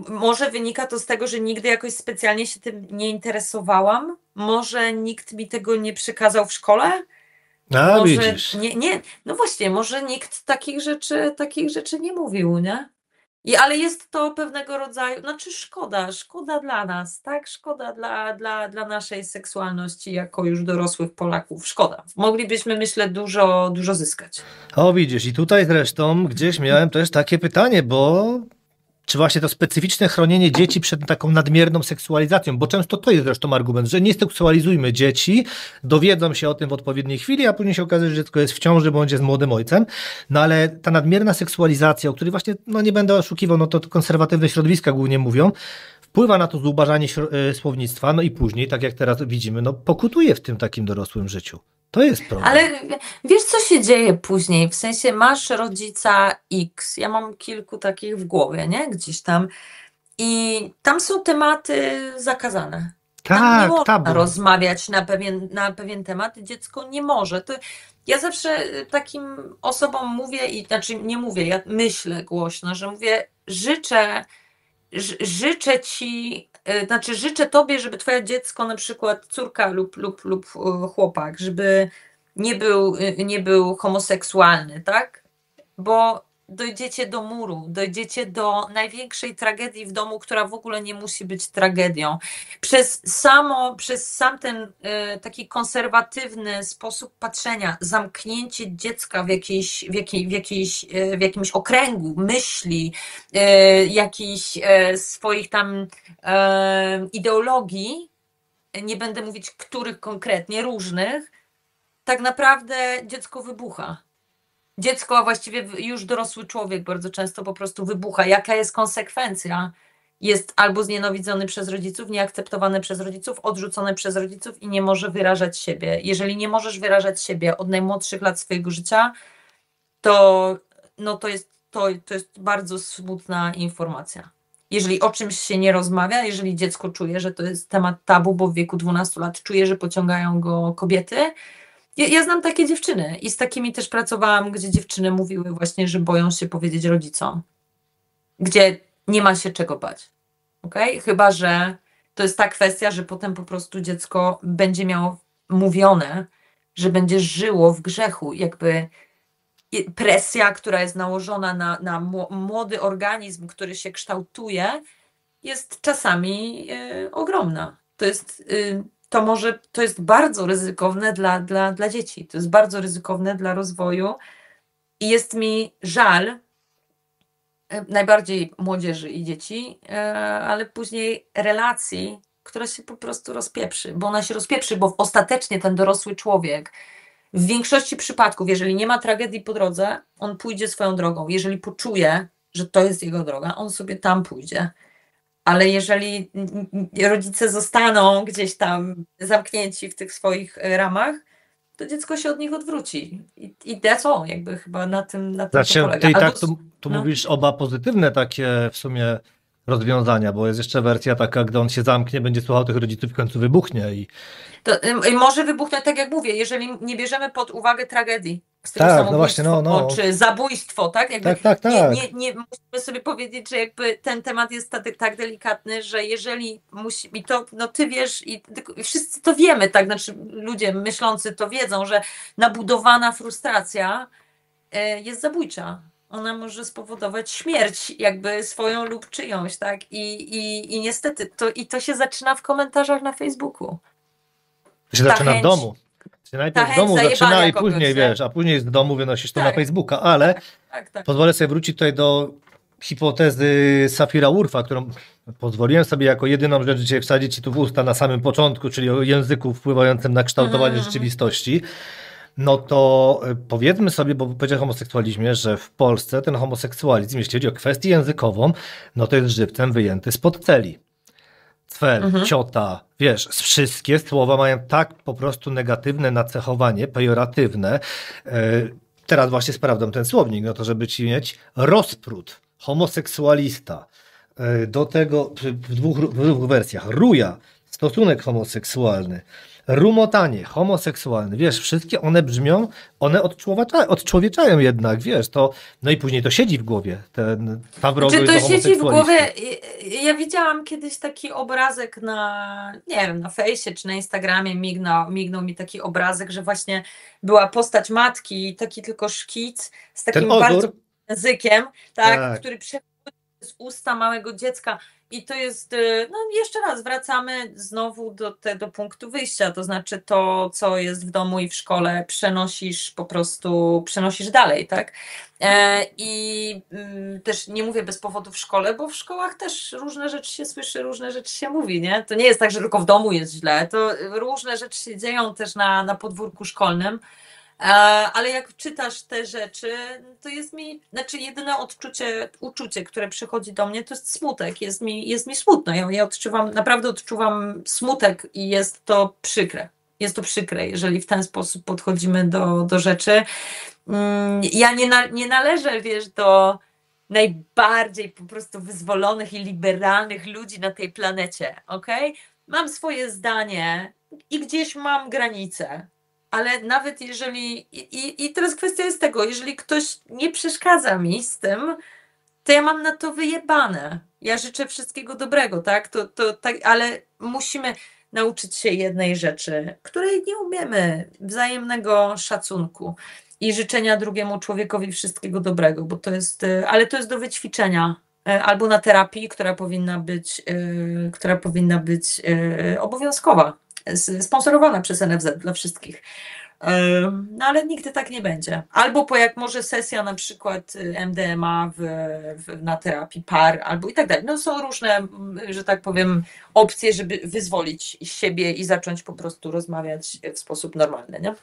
Może wynika to z tego, że nigdy jakoś specjalnie się tym nie interesowałam. Może nikt mi tego nie przekazał w szkole. Widzisz. Nie. No właśnie, może nikt takich rzeczy nie mówił, nie? Ale jest to pewnego rodzaju, szkoda dla nas, tak? Szkoda dla naszej seksualności jako już dorosłych Polaków. Szkoda. Moglibyśmy, myślę, dużo zyskać. Widzisz, i tutaj zresztą gdzieś miałem też takie pytanie, bo czy właśnie to specyficzne chronienie dzieci przed taką nadmierną seksualizacją, bo często to jest zresztą argument, że nie seksualizujmy dzieci, dowiedzą się o tym w odpowiedniej chwili, a później się okazuje, że dziecko jest w ciąży, bądź jest młodym ojcem, no ale ta nadmierna seksualizacja, o której właśnie, no nie będę oszukiwał, no to konserwatywne środowiska głównie mówią, wpływa na to zubażanie słownictwa, no i później, tak jak teraz widzimy, no pokutuje w tym takim dorosłym życiu. To jest problem. Ale wiesz, co się dzieje później? W sensie masz rodzica X, ja mam kilku takich w głowie, nie? Gdzieś tam. I tam są tematy zakazane. Tam nie można tabu. rozmawiać na pewien temat, dziecko nie może. Ja zawsze takim osobom mówię, znaczy nie mówię, ja myślę głośno, że mówię, życzę ci, znaczy życzę tobie, żeby twoje dziecko, na przykład córka lub chłopak, żeby nie był homoseksualny, tak? Bo dojdziecie do muru, dojdziecie do największej tragedii w domu, która w ogóle nie musi być tragedią. Przez sam ten taki konserwatywny sposób patrzenia, zamknięcie dziecka w jakimś okręgu myśli, jakichś swoich tam ideologii, nie będę mówić których konkretnie, różnych, tak naprawdę dziecko wybucha. Dziecko, a właściwie już dorosły człowiek bardzo często po prostu wybucha. Jaka jest konsekwencja? Jest albo znienawidzony przez rodziców, nieakceptowany przez rodziców, odrzucony przez rodziców i nie może wyrażać siebie. Jeżeli nie możesz wyrażać siebie od najmłodszych lat swojego życia, to jest bardzo smutna informacja. Jeżeli o czymś się nie rozmawia, jeżeli dziecko czuje, że to jest temat tabu, bo w wieku 12 lat czuje, że pociągają go kobiety. Ja znam takie dziewczyny i z takimi też pracowałam, gdzie dziewczyny mówiły właśnie, że boją się powiedzieć rodzicom, gdzie nie ma się czego bać. Okay? Chyba że to jest ta kwestia, że potem po prostu dziecko będzie miało mówione, że będzie żyło w grzechu, jakby presja, która jest nałożona na młody organizm, który się kształtuje, jest czasami ogromna. To jest bardzo ryzykowne dla dzieci. To jest bardzo ryzykowne dla rozwoju i jest mi żal najbardziej młodzieży i dzieci, ale później relacji, która się po prostu rozpieprzy, bo ona się rozpieprzy, bo ostatecznie ten dorosły człowiek w większości przypadków, jeżeli nie ma tragedii po drodze, on pójdzie swoją drogą. Jeżeli poczuje, że to jest jego droga, on sobie tam pójdzie. Ale jeżeli rodzice zostaną gdzieś tam zamknięci w tych swoich ramach, to dziecko się od nich odwróci. I that's all, jakby chyba na tym to polega. Ty i tak tu mówisz oba pozytywne takie w sumie rozwiązania, bo jest jeszcze wersja taka, gdy on się zamknie, będzie słuchał tych rodziców i w końcu wybuchnie. To może wybuchnąć, tak jak mówię, jeżeli nie bierzemy pod uwagę tragedii. Tak, no właśnie, czy zabójstwo, tak? Jakby tak. Nie musimy sobie powiedzieć, że jakby ten temat jest tak delikatny, że jeżeli musi, i to ty wiesz i wszyscy to wiemy, tak? Znaczy ludzie myślący to wiedzą, że nabudowana frustracja jest zabójcza. Ona może spowodować śmierć jakby swoją lub czyjąś, tak? I niestety to się zaczyna w komentarzach na Facebooku. To się zaczyna w domu. Najpierw w domu zaczyna i później, wiesz, a później z domu wynosisz to na Facebooka, ale pozwolę sobie wrócić tutaj do hipotezy Safira Whorfa, którą pozwoliłem sobie jako jedyną rzecz dzisiaj wsadzić ci tu w usta na samym początku, czyli o języku wpływającym na kształtowanie rzeczywistości. No to powiedzmy sobie, bo powiedział o homoseksualizmie, że w Polsce ten homoseksualizm, jeśli chodzi o kwestię językową, no to jest żywcem wyjęty spod celi. Cwer, ciota, wiesz, wszystkie słowa mają tak po prostu negatywne nacechowanie, pejoratywne. Teraz właśnie sprawdzam ten słownik, no to żeby ci mieć rozprut, homoseksualista, do tego w dwóch wersjach, ruja, stosunek homoseksualny, rumotanie, homoseksualny, wiesz, wszystkie one brzmią, one odczłowieczają jednak, wiesz, to, no i później to siedzi w głowie, ta wrogość do homoseksualistów. Siedzi w głowie, ja widziałam kiedyś taki obrazek nie wiem, na fejsie czy na Instagramie mignął mi taki obrazek, że właśnie była postać matki, taki tylko szkic z takim bardzo językiem, tak, który przechodzi z usta małego dziecka i to jest, no jeszcze raz wracamy znowu do punktu wyjścia, to znaczy to, co jest w domu i w szkole, przenosisz dalej, tak? I też nie mówię bez powodu w szkole, bo w szkołach też różne rzeczy się słyszy, różne rzeczy się mówi, nie? To nie jest tak, że tylko w domu jest źle, to różne rzeczy się dzieją też na podwórku szkolnym. Ale jak czytasz te rzeczy, to jest mi, znaczy jedyne uczucie, które przychodzi do mnie, to jest smutek. Jest mi smutno. Ja naprawdę odczuwam smutek i jest to przykre. Jest to przykre, jeżeli w ten sposób podchodzimy do rzeczy. Ja nie należę, wiesz, do najbardziej po prostu wyzwolonych i liberalnych ludzi na tej planecie, okej? Mam swoje zdanie i gdzieś mam granice. Ale nawet jeżeli, i teraz kwestia jest tego, jeżeli ktoś nie przeszkadza mi z tym, to ja mam na to wyjebane. Ja życzę wszystkiego dobrego, tak? Tak, ale musimy nauczyć się jednej rzeczy, której nie umiemy, wzajemnego szacunku i życzenia drugiemu człowiekowi wszystkiego dobrego, bo to jest, ale to jest do wyćwiczenia. Albo na terapii, która powinna być obowiązkowa, sponsorowana przez NFZ dla wszystkich. No ale nigdy tak nie będzie. Albo jak może sesja na przykład MDMA na terapii par, albo i tak dalej. No są różne, że tak powiem, opcje, żeby wyzwolić siebie i zacząć po prostu rozmawiać w sposób normalny, nie?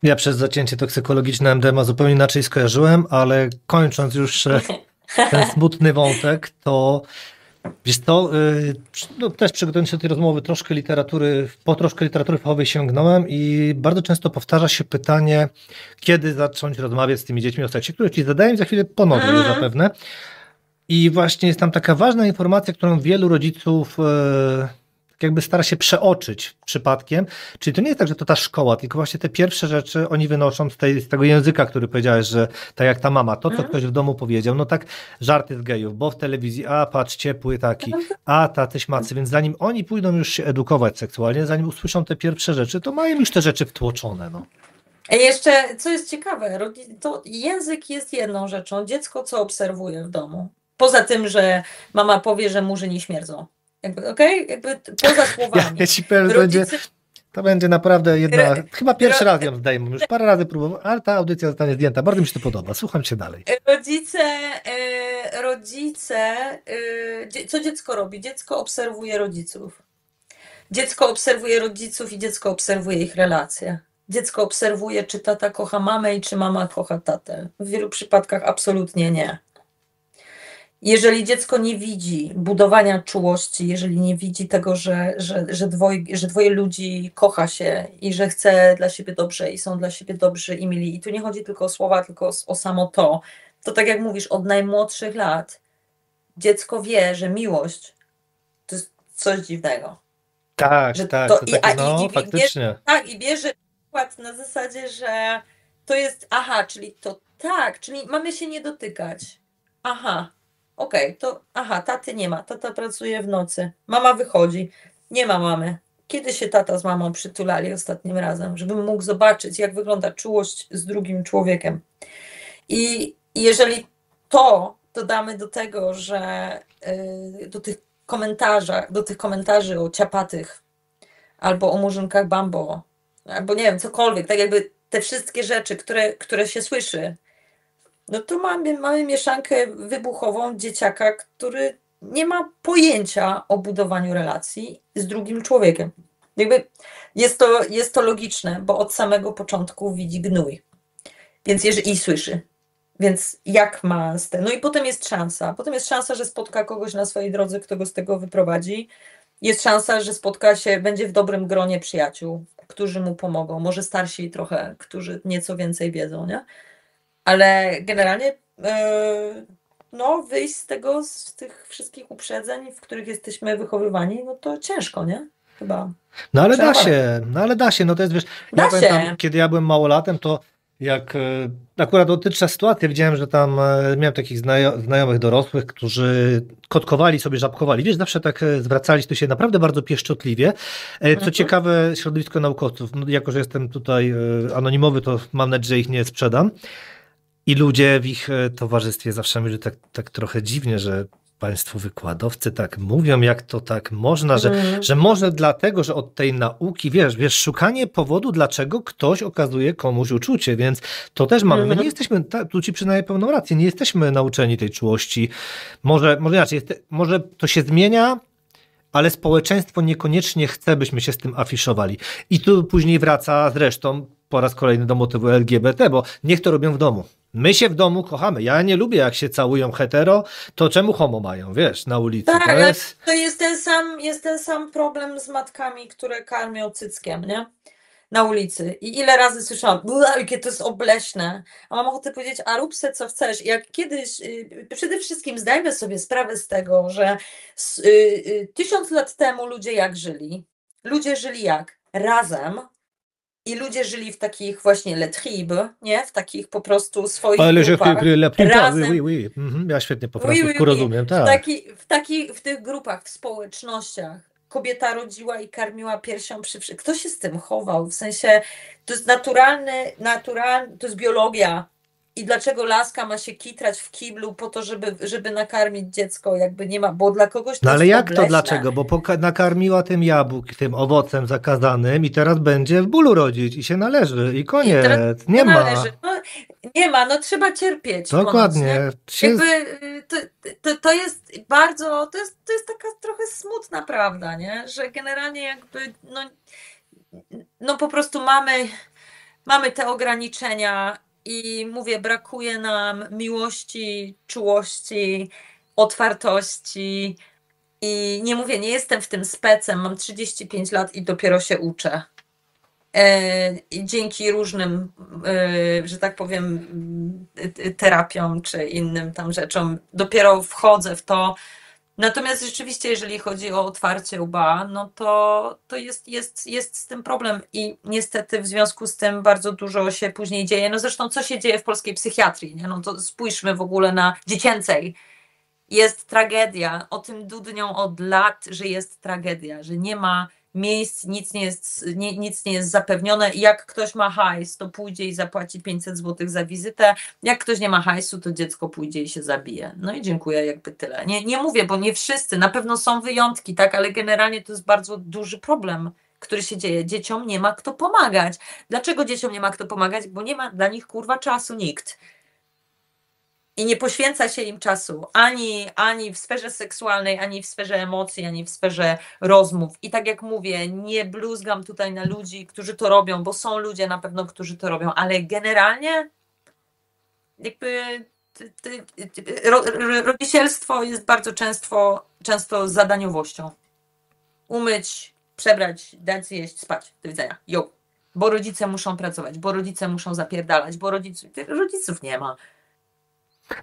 Ja przez zacięcie toksykologiczne MDMA zupełnie inaczej skojarzyłem, ale kończąc już ten smutny wątek, to wiesz co, no też przygotowując się do tej rozmowy, po troszkę literatury fachowej sięgnąłem i bardzo często powtarza się pytanie, kiedy zacząć rozmawiać z tymi dziećmi o seksie, które ci zadaję, za chwilę ponowię je zapewne. I właśnie jest tam taka ważna informacja, którą wielu rodziców jakby stara się przeoczyć przypadkiem. Czyli to nie jest tak, że to ta szkoła, tylko właśnie te pierwsze rzeczy oni wynoszą z tego języka, który powiedziałeś, że tak jak ta mama, to co ktoś w domu powiedział, no tak żarty z gejów, bo w telewizji, a patrz, ciepły taki, a tatyś macy, więc zanim oni pójdą już się edukować seksualnie, zanim usłyszą te pierwsze rzeczy, to mają już te rzeczy wtłoczone, no. Jeszcze, co jest ciekawe, to język jest jedną rzeczą, dziecko co obserwuje w domu. Poza tym, że mama powie, że murzyni śmierdzą. Jakby poza słowami. Ja ci powiem, to będzie naprawdę chyba pierwszy raz ją zdejmę, już parę razy próbowałem, ale ta audycja zostanie zdjęta. Bardzo mi się to podoba, słucham cię dalej. Co dziecko robi? Dziecko obserwuje rodziców. Dziecko obserwuje rodziców i dziecko obserwuje ich relacje. Dziecko obserwuje, czy tata kocha mamę i czy mama kocha tatę. W wielu przypadkach absolutnie nie. Jeżeli dziecko nie widzi budowania czułości, jeżeli nie widzi tego, że dwoje ludzi kocha się i że chce dla siebie dobrze i są dla siebie dobrzy i mili, i tu nie chodzi tylko o słowa, tylko o samo to tak jak mówisz, od najmłodszych lat dziecko wie, że miłość to jest coś dziwnego. Tak, faktycznie. I bierze przykład na zasadzie, że to jest, czyli to tak, czyli mamy się nie dotykać. Taty nie ma, tata pracuje w nocy, mama wychodzi, nie ma mamy. Kiedy się tata z mamą przytulali ostatnim razem, żebym mógł zobaczyć, jak wygląda czułość z drugim człowiekiem. I jeżeli to dodamy do tego, że do tych komentarzy o ciapatych, albo o murzynkach Bambo, albo nie wiem, cokolwiek, tak jakby te wszystkie rzeczy, które się słyszy, no to mamy mieszankę wybuchową dzieciaka, który nie ma pojęcia o budowaniu relacji z drugim człowiekiem. Jakby jest to logiczne, bo od samego początku widzi gnój. Więc i słyszy. Więc jak ma no i potem jest szansa. Potem jest szansa, że spotka kogoś na swojej drodze, kto go z tego wyprowadzi. Jest szansa, że będzie w dobrym gronie przyjaciół, którzy mu pomogą. Może starsi trochę, którzy nieco więcej wiedzą, nie? Ale generalnie wyjść z tych wszystkich uprzedzeń, w których jesteśmy wychowywani, no to ciężko, nie? Chyba. No ale da się, no to jest, wiesz, ja pamiętam, kiedy ja byłem małolatem, to jak akurat dotychczas sytuacja, widziałem, że tam miałem takich znajomych dorosłych, którzy kotkowali sobie, żabkowali. Wiesz, zawsze tak zwracali to się naprawdę bardzo pieszczotliwie. Co ciekawe, środowisko naukowców, no, jako że jestem tutaj anonimowy, to mam nadzieję, że ich nie sprzedam. I ludzie w ich towarzystwie zawsze mówili tak trochę dziwnie, że państwo wykładowcy tak mówią, jak to tak można, Mhm. że może dlatego, że od tej nauki, wiesz, szukanie powodu, dlaczego ktoś okazuje komuś uczucie, więc to też mamy. My nie jesteśmy, tu ci przyznaję pełną rację, nie jesteśmy nauczeni tej czułości. Może inaczej, może to się zmienia, ale społeczeństwo niekoniecznie chce, byśmy się z tym afiszowali. I tu później wraca zresztą po raz kolejny do motywu LGBT, bo niech to robią w domu. My się w domu kochamy. Ja nie lubię, jak się całują hetero, to czemu homo mają, wiesz, na ulicy. Tak, To ale jest... to jest ten sam problem z matkami, które karmią cyckiem, nie? Na ulicy. I ile razy słyszałam, jakie to jest obleśne. A mam ochotę powiedzieć, a rób se co chcesz. Jak kiedyś, przede wszystkim zdajmy sobie sprawę z tego, że 1000 lat temu ludzie jak żyli? Ludzie żyli jak? Razem. I ludzie żyli w takich właśnie le tribe, nie? W takich po prostu swoich Ale że grupach. oui, Razem. oui. Ja świetnie po Oui, oui, francusku oui. rozumiem, tak. W tych grupach, w społecznościach kobieta rodziła i karmiła piersią przy wszystkich. Kto się z tym chował? W sensie to jest naturalny, to jest biologia. I dlaczego laska ma się kitrać w kiblu po to, żeby nakarmić dziecko, jakby nie ma, bo dla kogoś to No ale jest jak to obleśne. dlaczego? Bo nakarmiła tym owocem zakazanym i teraz będzie w bólu rodzić i się należy i koniec. Teraz Nie ma. należy. No, nie ma, no trzeba cierpieć. Dokładnie. Ponoć, nie? To jest bardzo, to jest taka trochę smutna prawda, nie? Że generalnie jakby, no po prostu mamy te ograniczenia i mówię, brakuje nam miłości, czułości, otwartości i nie mówię, nie jestem w tym specem, mam 35 lat i dopiero się uczę. I dzięki różnym, że tak powiem, terapiom czy innym tam rzeczom dopiero wchodzę w to. Natomiast rzeczywiście, jeżeli chodzi o otwarcie łba, no to jest z tym problem i niestety w związku z tym bardzo dużo się później dzieje. No zresztą co się dzieje w polskiej psychiatrii, nie? No to spójrzmy w ogóle na dziecięcej. Jest tragedia, o tym dudnią od lat, że jest tragedia, że nie ma miejsc, nic nie jest zapewnione. Jak ktoś ma hajs, to pójdzie i zapłaci 500 zł za wizytę. Jak ktoś nie ma hajsu, to dziecko pójdzie i się zabije. No i dziękuję, jakby tyle. Nie mówię, bo nie wszyscy, na pewno są wyjątki, tak, ale generalnie to jest bardzo duży problem, który się dzieje. Dzieciom nie ma kto pomagać. Dlaczego dzieciom nie ma kto pomagać? Bo nie ma dla nich kurwa czasu nikt. I nie poświęca się im czasu ani w sferze seksualnej, ani w sferze emocji, ani w sferze rozmów. I tak jak mówię, nie bluzgam tutaj na ludzi, którzy to robią, bo są ludzie na pewno, którzy to robią, ale generalnie jakby rodzicielstwo jest bardzo często zadaniowością. Umyć, przebrać, dać zjeść, spać. Do widzenia. Jo. Bo rodzice muszą pracować, bo rodzice muszą zapierdalać, bo rodziców nie ma.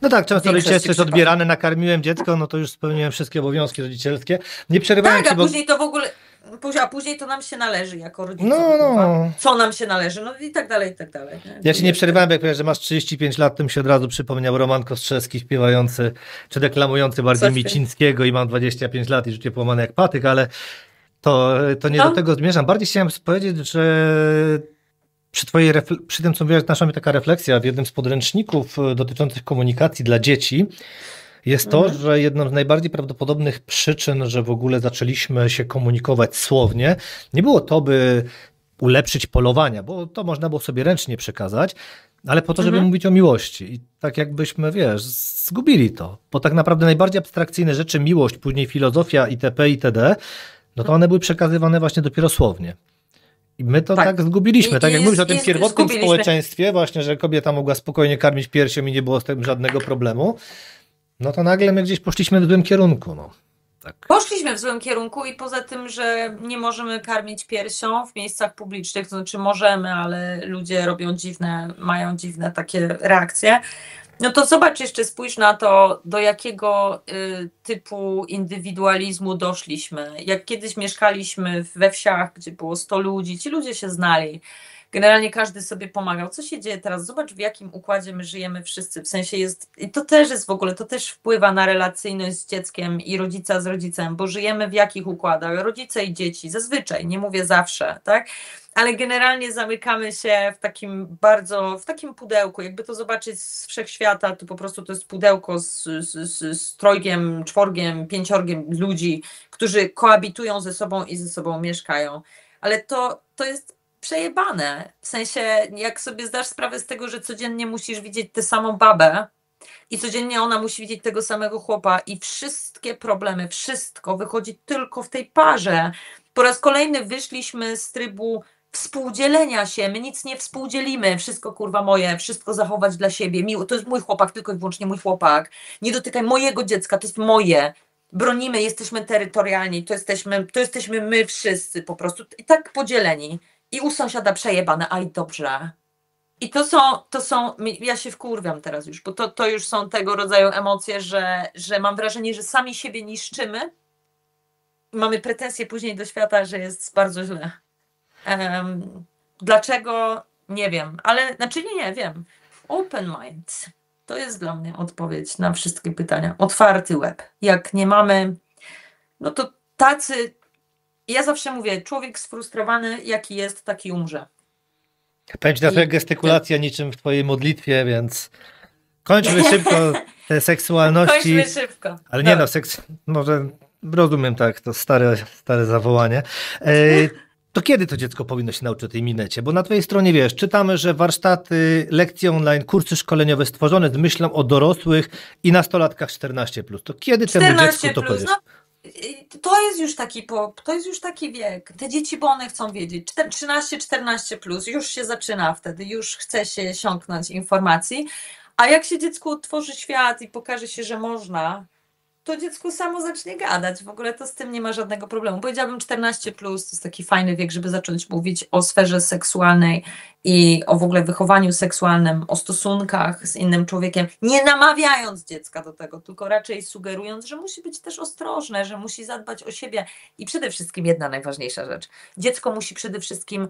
No tak, często rodzicielstwo jest przypadków. odbierane, nakarmiłem dziecko, no to już spełniłem wszystkie obowiązki rodzicielskie. Nie przerywałem Tak, ci, bo... później to nam się należy jako rodzicom. No. Co nam się należy, no i tak dalej, i tak dalej. Nie? Ja ci nie przerywałem, bo jak powiedziałeś, że masz 35 lat, to mi się od razu przypomniał Roman Kostrzelski śpiewający, czy deklamujący bardziej Micińskiego i mam 25 lat i życie połamane jak patyk, ale to nie do tego zmierzam. Bardziej chciałem powiedzieć, że przy tym, co mówiłaś, naszła mi taka refleksja w jednym z podręczników dotyczących komunikacji dla dzieci, jest to, że jedną z najbardziej prawdopodobnych przyczyn, że w ogóle zaczęliśmy się komunikować słownie, nie było to, by ulepszyć polowania, bo to można było sobie ręcznie przekazać, ale po to, żeby mówić o miłości. I tak jakbyśmy, zgubili to. Bo tak naprawdę najbardziej abstrakcyjne rzeczy, miłość, później filozofia itp. itd., no to one były przekazywane właśnie dopiero słownie. I my to tak zgubiliśmy. Tak jak mówisz o tym pierwotnym społeczeństwie, właśnie, że kobieta mogła spokojnie karmić piersią i nie było z tym żadnego problemu, no to nagle my gdzieś poszliśmy w złym kierunku. No. Tak. Poszliśmy w złym kierunku i poza tym, że nie możemy karmić piersią w miejscach publicznych, to znaczy możemy, ale ludzie mają dziwne takie reakcje. No to zobacz jeszcze, spójrz na to, do jakiego typu indywidualizmu doszliśmy. Jak kiedyś mieszkaliśmy we wsiach, gdzie było 100 ludzi, ci ludzie się znali. Generalnie każdy sobie pomagał. Co się dzieje teraz? Zobacz, w jakim układzie my żyjemy wszyscy. W sensie jest, i to też jest w ogóle, to też wpływa na relacyjność z dzieckiem i rodzica z rodzicem, bo żyjemy w jakich układach? Rodzice i dzieci, zazwyczaj, nie mówię zawsze, tak? Ale generalnie zamykamy się w takim pudełku. Jakby to zobaczyć z wszechświata, to po prostu to jest pudełko z trojgiem, czworgiem, pięciorgiem ludzi, którzy koabitują ze sobą i ze sobą mieszkają. Ale to jest przejebane. W sensie, jak sobie zdasz sprawę z tego, że codziennie musisz widzieć tę samą babę i codziennie ona musi widzieć tego samego chłopa i wszystkie problemy, wszystko wychodzi tylko w tej parze. Po raz kolejny wyszliśmy z trybu współdzielenia się, my nic nie współdzielimy, wszystko kurwa moje, wszystko zachować dla siebie, to jest mój chłopak, tylko i wyłącznie mój chłopak, nie dotykaj mojego dziecka, to jest moje, bronimy, jesteśmy terytorialni, to jesteśmy my wszyscy po prostu i tak podzieleni i u sąsiada przejebane, aj dobrze. I ja się wkurwiam teraz już, bo to już są tego rodzaju emocje, że mam wrażenie, że sami siebie niszczymy i mamy pretensje później do świata, że jest bardzo źle. Dlaczego? Nie wiem, ale nie wiem. Open mind. To jest dla mnie odpowiedź na wszystkie pytania. Otwarty łeb. Jak nie mamy, no to tacy, ja zawsze mówię, człowiek sfrustrowany jaki jest, taki umrze. Pędź na twoja gestykulacja niczym w twojej modlitwie, więc kończmy szybko te seksualności. Kończmy szybko. Ale nie może rozumiem tak, to stare zawołanie. To kiedy to dziecko powinno się nauczyć o tej minecie? Bo na twojej stronie, wiesz, czytamy, że warsztaty, lekcje online, kursy szkoleniowe stworzone z myślą o dorosłych i nastolatkach 14+. To kiedy temu dziecku to powiesz? No, to jest już taki wiek. Te dzieci, bo one chcą wiedzieć. 13-14+, już się zaczyna wtedy, już chce się siąknąć informacji. A jak się dziecku otworzy świat i pokaże się, że można, to dziecko samo zacznie gadać. W ogóle to z tym nie ma żadnego problemu. Powiedziałabym 14+, to jest taki fajny wiek, żeby zacząć mówić o sferze seksualnej i o w ogóle wychowaniu seksualnym, o stosunkach z innym człowiekiem, nie namawiając dziecka do tego, tylko raczej sugerując, że musi być też ostrożne, że musi zadbać o siebie. I przede wszystkim jedna najważniejsza rzecz. Dziecko musi przede wszystkim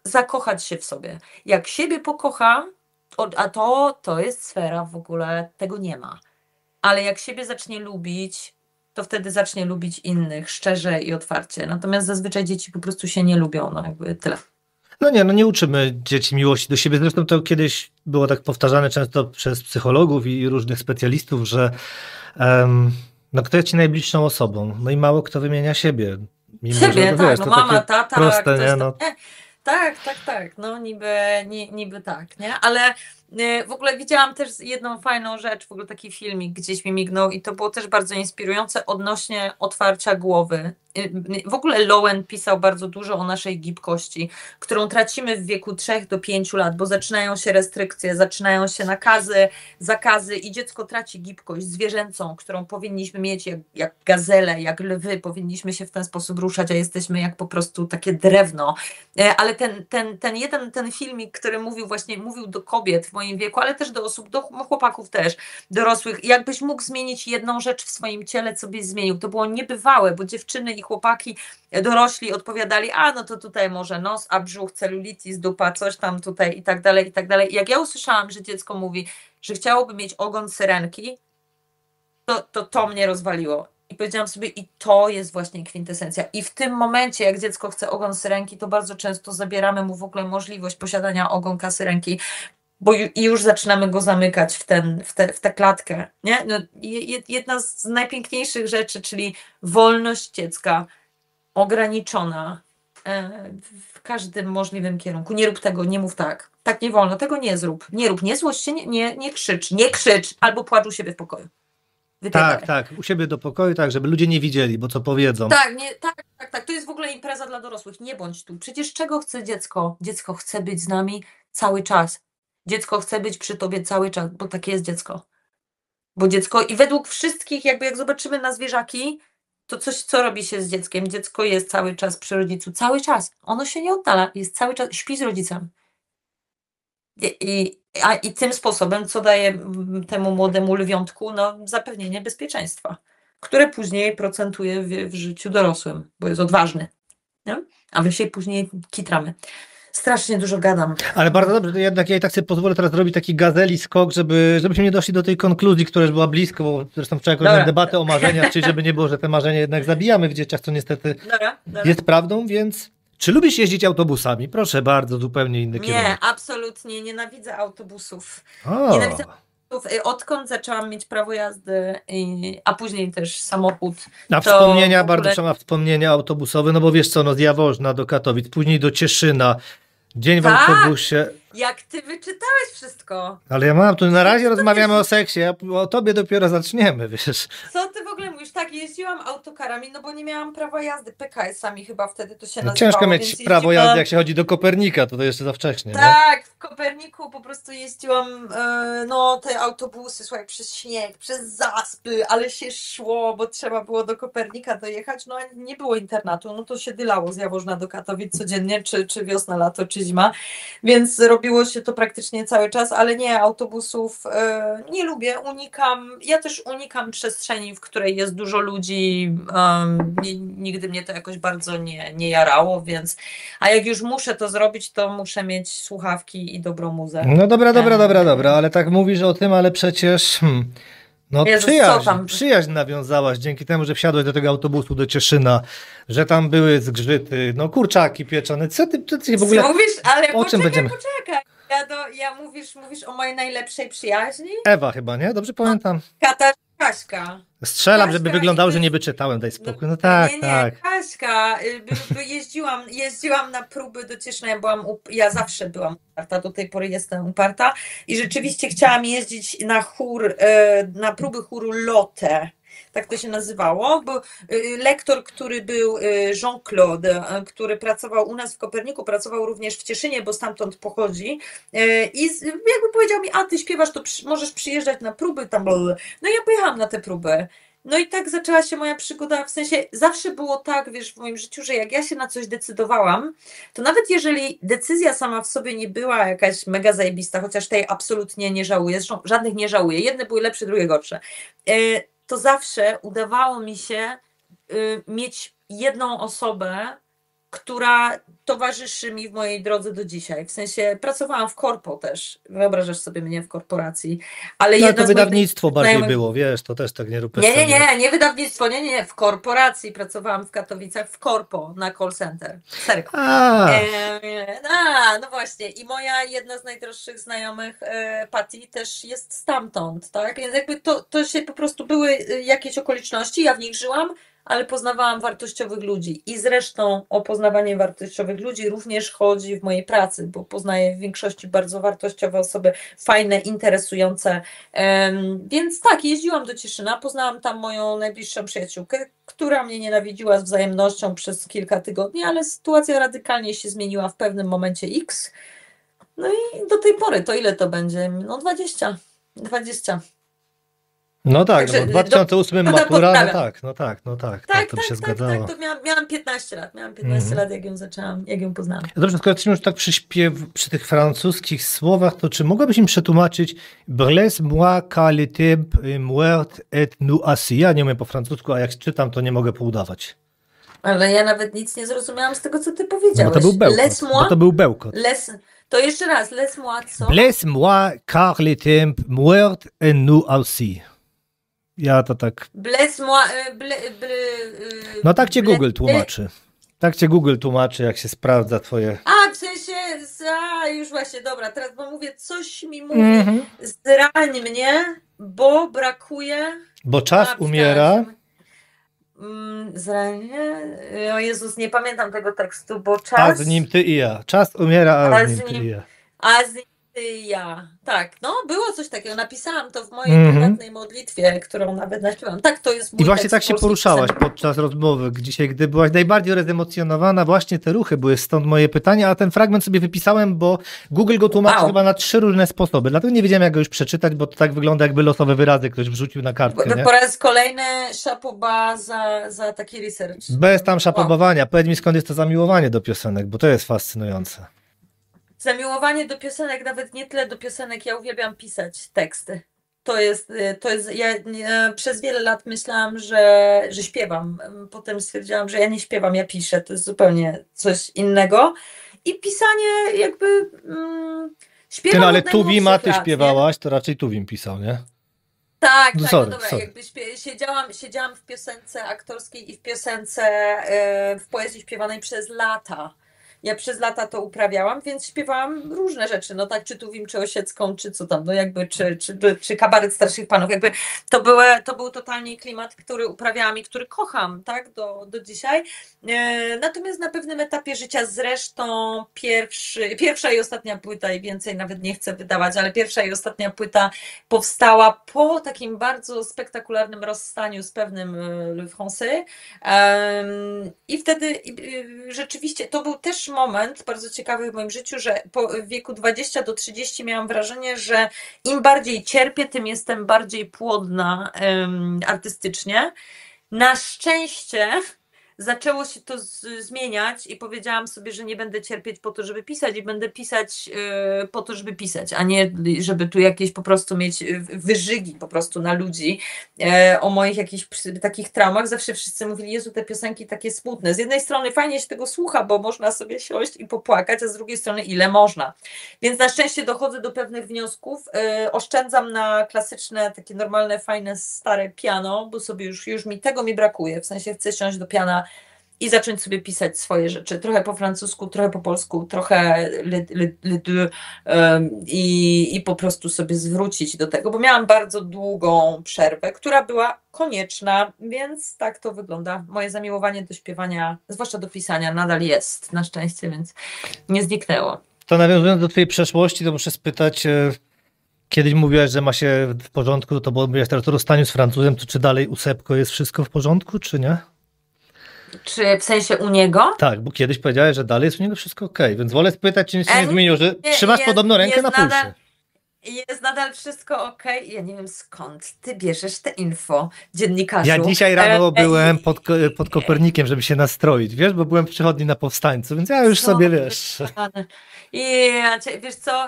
zakochać się w sobie. Jak siebie pokocha, a to jest sfera w ogóle, tego nie ma. Ale jak siebie zacznie lubić, to wtedy zacznie lubić innych szczerze i otwarcie. Natomiast zazwyczaj dzieci po prostu się nie lubią, no jakby tyle. Nie uczymy dzieci miłości do siebie. Zresztą to kiedyś było tak powtarzane często przez psychologów i różnych specjalistów, że kto jest ci najbliższą osobą? No i mało kto wymienia siebie. Mimo, siebie, że, tak, wiesz, no to mama, tata, proste, nie? No. Tak, no niby tak, nie? Ale w ogóle widziałam też jedną fajną rzecz, w ogóle taki filmik gdzieś mi mignął i to było też bardzo inspirujące odnośnie otwarcia głowy. W ogóle Lowen pisał bardzo dużo o naszej gibkości, którą tracimy w wieku 3 do 5 lat, bo zaczynają się restrykcje, zaczynają się nakazy, zakazy i dziecko traci gibkość zwierzęcą, którą powinniśmy mieć jak gazele, jak lwy, powinniśmy się w ten sposób ruszać, a jesteśmy jak po prostu takie drewno. Ale ten filmik, który mówił do kobiet w moim wieku, ale też do osób, do chłopaków też, dorosłych, jakbyś mógł zmienić jedną rzecz w swoim ciele, co byś zmienił. To było niebywałe, bo dziewczyny i chłopaki dorośli odpowiadali, no to tutaj może nos, a brzuch, celulitis, dupa, coś tam tutaj i tak dalej, i tak dalej. Jak ja usłyszałam, że dziecko mówi, że chciałoby mieć ogon syrenki, to mnie rozwaliło. I powiedziałam sobie, i to jest właśnie kwintesencja. I w tym momencie, jak dziecko chce ogon syrenki, to bardzo często zabieramy mu w ogóle możliwość posiadania ogonka syrenki, bo już zaczynamy go zamykać w tę klatkę. Nie? No, jedna z najpiękniejszych rzeczy, czyli wolność dziecka ograniczona w każdym możliwym kierunku. Nie rób tego, nie mów tak. Tak nie wolno, tego nie zrób. Nie rób, nie złość się, nie krzycz, albo płacz u siebie w pokoju. Tak, u siebie do pokoju, tak, żeby ludzie nie widzieli, bo co powiedzą. Tak, to jest w ogóle impreza dla dorosłych, nie bądź tu. Przecież czego chce dziecko? Dziecko chce być z nami cały czas. Dziecko chce być przy tobie cały czas, bo takie jest dziecko. Bo dziecko, i według wszystkich, jakby jak zobaczymy na zwierzaki, to coś, co robi się z dzieckiem. Dziecko jest cały czas przy rodzicu, cały czas. Ono się nie oddala, jest cały czas, śpi z rodzicem. I tym sposobem, co daje temu młodemu lwiątku, zapewnienie bezpieczeństwa, które później procentuje w życiu dorosłym, bo jest odważny. Nie? A my się później kitramy. Strasznie dużo gadam. Ale bardzo dobrze, to jednak ja i tak sobie pozwolę teraz zrobić taki gazeli skok, żebyśmy nie doszli do tej konkluzji, która już była blisko, bo zresztą wczoraj kończyłem debatę o marzeniach, czyli żeby nie było, że te marzenia jednak zabijamy w dzieciach, co niestety jest prawdą, więc czy lubisz jeździć autobusami? Proszę bardzo, zupełnie inny kierunek. Nie, absolutnie, nienawidzę autobusów. O, Nienawidzę autobusów. Odkąd zaczęłam mieć prawo jazdy, a później też samochód, a to wspomnienia, w ogóle- bardzo trzeba wspomnienia autobusowe, no bo wiesz co, no z Jaworzna do Katowic, później do Cieszyna, dzień w Tak. autobusie. Jak ty wyczytałeś wszystko? Ale ja mam, tu na razie rozmawiamy o seksie, a o tobie dopiero zaczniemy, wiesz. Co ty w ogóle mówisz? Tak, jeździłam autokarami, no bo nie miałam prawa jazdy, PKS-ami chyba wtedy to się No nazywało. ciężko mieć więc prawo jeździłam- jazdy, jak się chodzi do Kopernika, to jeszcze za wcześnie, nie? Tak, w Koperniku po prostu jeździłam, no te autobusy, słuchaj, przez śnieg, przez zaspy, ale się szło, bo trzeba było do Kopernika dojechać, no a nie było internatu, no to się dylało z Jaworzna do Katowic codziennie, czy wiosna, lato, czy zima, więc robiło się to praktycznie cały czas, ale nie, autobusów nie lubię, unikam, ja też unikam przestrzeni, w której jest dużo ludzi, nigdy mnie to jakoś bardzo nie jarało, więc, a jak już muszę to zrobić, to muszę mieć słuchawki i dobrą muzę. No dobra, ale tak mówisz o tym, ale przecież no Jezus, co tam? przyjaźń nawiązałaś dzięki temu, że wsiadłeś do tego autobusu do Cieszyna, że tam były zgrzyty, no kurczaki pieczone, co ty w ogóle... Mówisz, ale o czym poczekaj. będziemy? Mówisz o mojej najlepszej przyjaźni? Ewa chyba, nie? Dobrze pamiętam? Kaśka. Strzelam, żeby Kaśka wyglądało, i- że nie wyczytałem, daj spokój. No tak, nie, tak. Kaśka, jeździłam na próby do Cieszyna, ja zawsze byłam uparta, do tej pory jestem uparta i rzeczywiście chciałam jeździć na chór, na próby chóru Lotte. Tak to się nazywało, bo lektor, który był Jean-Claude, który pracował u nas w Koperniku, pracował również w Cieszynie, bo stamtąd pochodzi i jakby powiedział mi, a ty śpiewasz, to możesz przyjeżdżać na próby tam, blablabla. No i ja pojechałam na te próby. No i tak zaczęła się moja przygoda, w sensie zawsze było tak, wiesz, w moim życiu, że jak ja się na coś decydowałam, to nawet jeżeli decyzja sama w sobie nie była jakaś mega zajebista, chociaż tej absolutnie nie żałuję, zresztą żadnych nie żałuję, jedne były lepsze, drugie gorsze, to zawsze udawało mi się mieć jedną osobę, która towarzyszy mi w mojej drodze do dzisiaj. W sensie pracowałam w korpo też, wyobrażasz sobie mnie w korporacji, ale No, jedna to z moich wydawnictwo bardziej znajomych- było, wiesz, to też tak nie rób nie wydawnictwo, nie, w korporacji pracowałam w Katowicach, w korpo na call center. Serio. A, No właśnie. I moja jedna z najdroższych znajomych, Patty, też jest stamtąd, tak? Więc jakby to się po prostu były jakieś okoliczności, ja w nich żyłam, ale poznawałam wartościowych ludzi. I zresztą o poznawanie wartościowych ludzi również chodzi w mojej pracy, bo poznaję w większości bardzo wartościowe osoby, fajne, interesujące. Więc tak, jeździłam do Cieszyna, poznałam tam moją najbliższą przyjaciółkę, która mnie nienawidziła z wzajemnością przez kilka tygodni, ale sytuacja radykalnie się zmieniła w pewnym momencie X. No i do tej pory, to ile to będzie? No 20. no tak, Także no, w 2008 to matura, no pozdrawiam. tak, to by się zgadzało. To miałam 15 lat. Miałam 15 lat, jak ją zaczęłam, jak ją poznałam. Dobrze, skoro jesteśmy już tak przy tych francuskich słowach, to czy mogłabyś mi przetłumaczyć Blesse-moi car le temps est mort et nous assis? Ja nie umiem po francusku, a jak czytam, to nie mogę poudawać. Ale ja nawet nic nie zrozumiałam z tego, co ty No, powiedziałeś. bo to był bełkot. Laisse-moi, Bo to był bełkot. to jeszcze raz, laisse-moi co? Blesse-moi car le temps mort et nous assis. Ja to tak... Blesse-moi, No tak cię Google tłumaczy. Tak cię Google tłumaczy, jak się sprawdza twoje... A, w sensie, już właśnie, dobra, teraz bo mówię, coś mi mówi, zrań mnie, bo brakuje... Bo czas umiera... Zranie? O Jezus, nie pamiętam tego tekstu, bo A czas... z nim ty i ja. Czas umiera, a A z z nim ty nim- i ja. A z nim ty i ja. Tak, no było coś takiego. Napisałam to w mojej prywatnej modlitwie, którą nawet naśpiewałam. Tak, to jest mój I właśnie tekst tak się polskiej poruszałaś piosenki. podczas rozmowy dzisiaj, gdy byłaś najbardziej rozemocjonowana, właśnie te ruchy były, stąd moje pytanie, a ten fragment sobie wypisałem, bo Google go tłumaczy Wow. chyba na 3 różne sposoby, dlatego nie wiedziałem, jak go już przeczytać, bo to tak wygląda, jakby losowe wyrazy ktoś wrzucił na kartkę, nie? Po raz kolejny szapoba za taki research. Bez tam szapobowania. Powiedz mi, skąd jest to zamiłowanie do piosenek, bo to jest fascynujące. Zamiłowanie do piosenek, nawet nie tyle do piosenek, ja uwielbiam pisać teksty. Ja przez wiele lat myślałam, że śpiewam. Potem stwierdziłam, że ja nie śpiewam, ja piszę. To jest zupełnie coś innego. I pisanie jakby Ty, no śpiewam ale od Tuwim, a najmłodszych ty lat, nie? śpiewałaś, to raczej Tuwim pisał, nie? Tak, No tak, no sorry, dobra, sorry. jakby siedziałam w piosence aktorskiej i w piosence, w poezji śpiewanej przez lata. Ja przez lata to uprawiałam, więc śpiewałam różne rzeczy, no tak, czy Tuwim, czy Osiecką, czy co tam, no jakby, czy kabaret starszych panów, jakby to był totalnie klimat, który uprawiałam i który kocham, tak, do dzisiaj. Natomiast na pewnym etapie życia, zresztą pierwsza i ostatnia płyta, i więcej nawet nie chcę wydawać, ale pierwsza i ostatnia płyta powstała po takim bardzo spektakularnym rozstaniu z pewnym Le Français. I wtedy rzeczywiście to był też moment bardzo ciekawy w moim życiu, że w wieku 20 do 30 miałam wrażenie, że im bardziej cierpię, tym jestem bardziej płodna artystycznie. Na szczęście zaczęło się to zmieniać i powiedziałam sobie, że nie będę cierpieć po to, żeby pisać, i będę pisać po to, żeby pisać, a nie żeby tu jakieś po prostu mieć wyżygi po prostu na ludzi o moich jakichś takich traumach. Zawsze wszyscy mówili: Jezu, te piosenki takie smutne. Z jednej strony fajnie się tego słucha, bo można sobie siąść i popłakać, a z drugiej strony ile można. Więc na szczęście dochodzę do pewnych wniosków. Oszczędzam na klasyczne, takie normalne, fajne, stare piano, bo sobie już tego mi brakuje. W sensie chcę siąść do piana i zacząć sobie pisać swoje rzeczy. Trochę po francusku, trochę po polsku, trochę i po prostu sobie zwrócić do tego, bo miałam bardzo długą przerwę, która była konieczna, więc tak to wygląda. Moje zamiłowanie do śpiewania, zwłaszcza do pisania, nadal jest, na szczęście, więc nie zniknęło. To nawiązując do twojej przeszłości, to muszę spytać, kiedyś mówiłaś, że ma się w porządku, to bo mówiłaś teraz o rozstaniu z Francuzem, to czy dalej u Sepko jest wszystko w porządku, czy nie? Czy w sensie u niego? Tak, bo kiedyś powiedziałeś, że dalej jest u niego wszystko okej, więc wolę spytać, czy nic się nie zmieniło, że trzymasz podobno rękę na pulsie. Jest nadal wszystko okej. Ja nie wiem, skąd ty bierzesz te info, dziennikarzu. Ja dzisiaj rano byłem pod Kopernikiem, żeby się nastroić, wiesz, bo byłem w przychodni na Powstańcu, więc ja już sobie, wiesz... Wiesz co,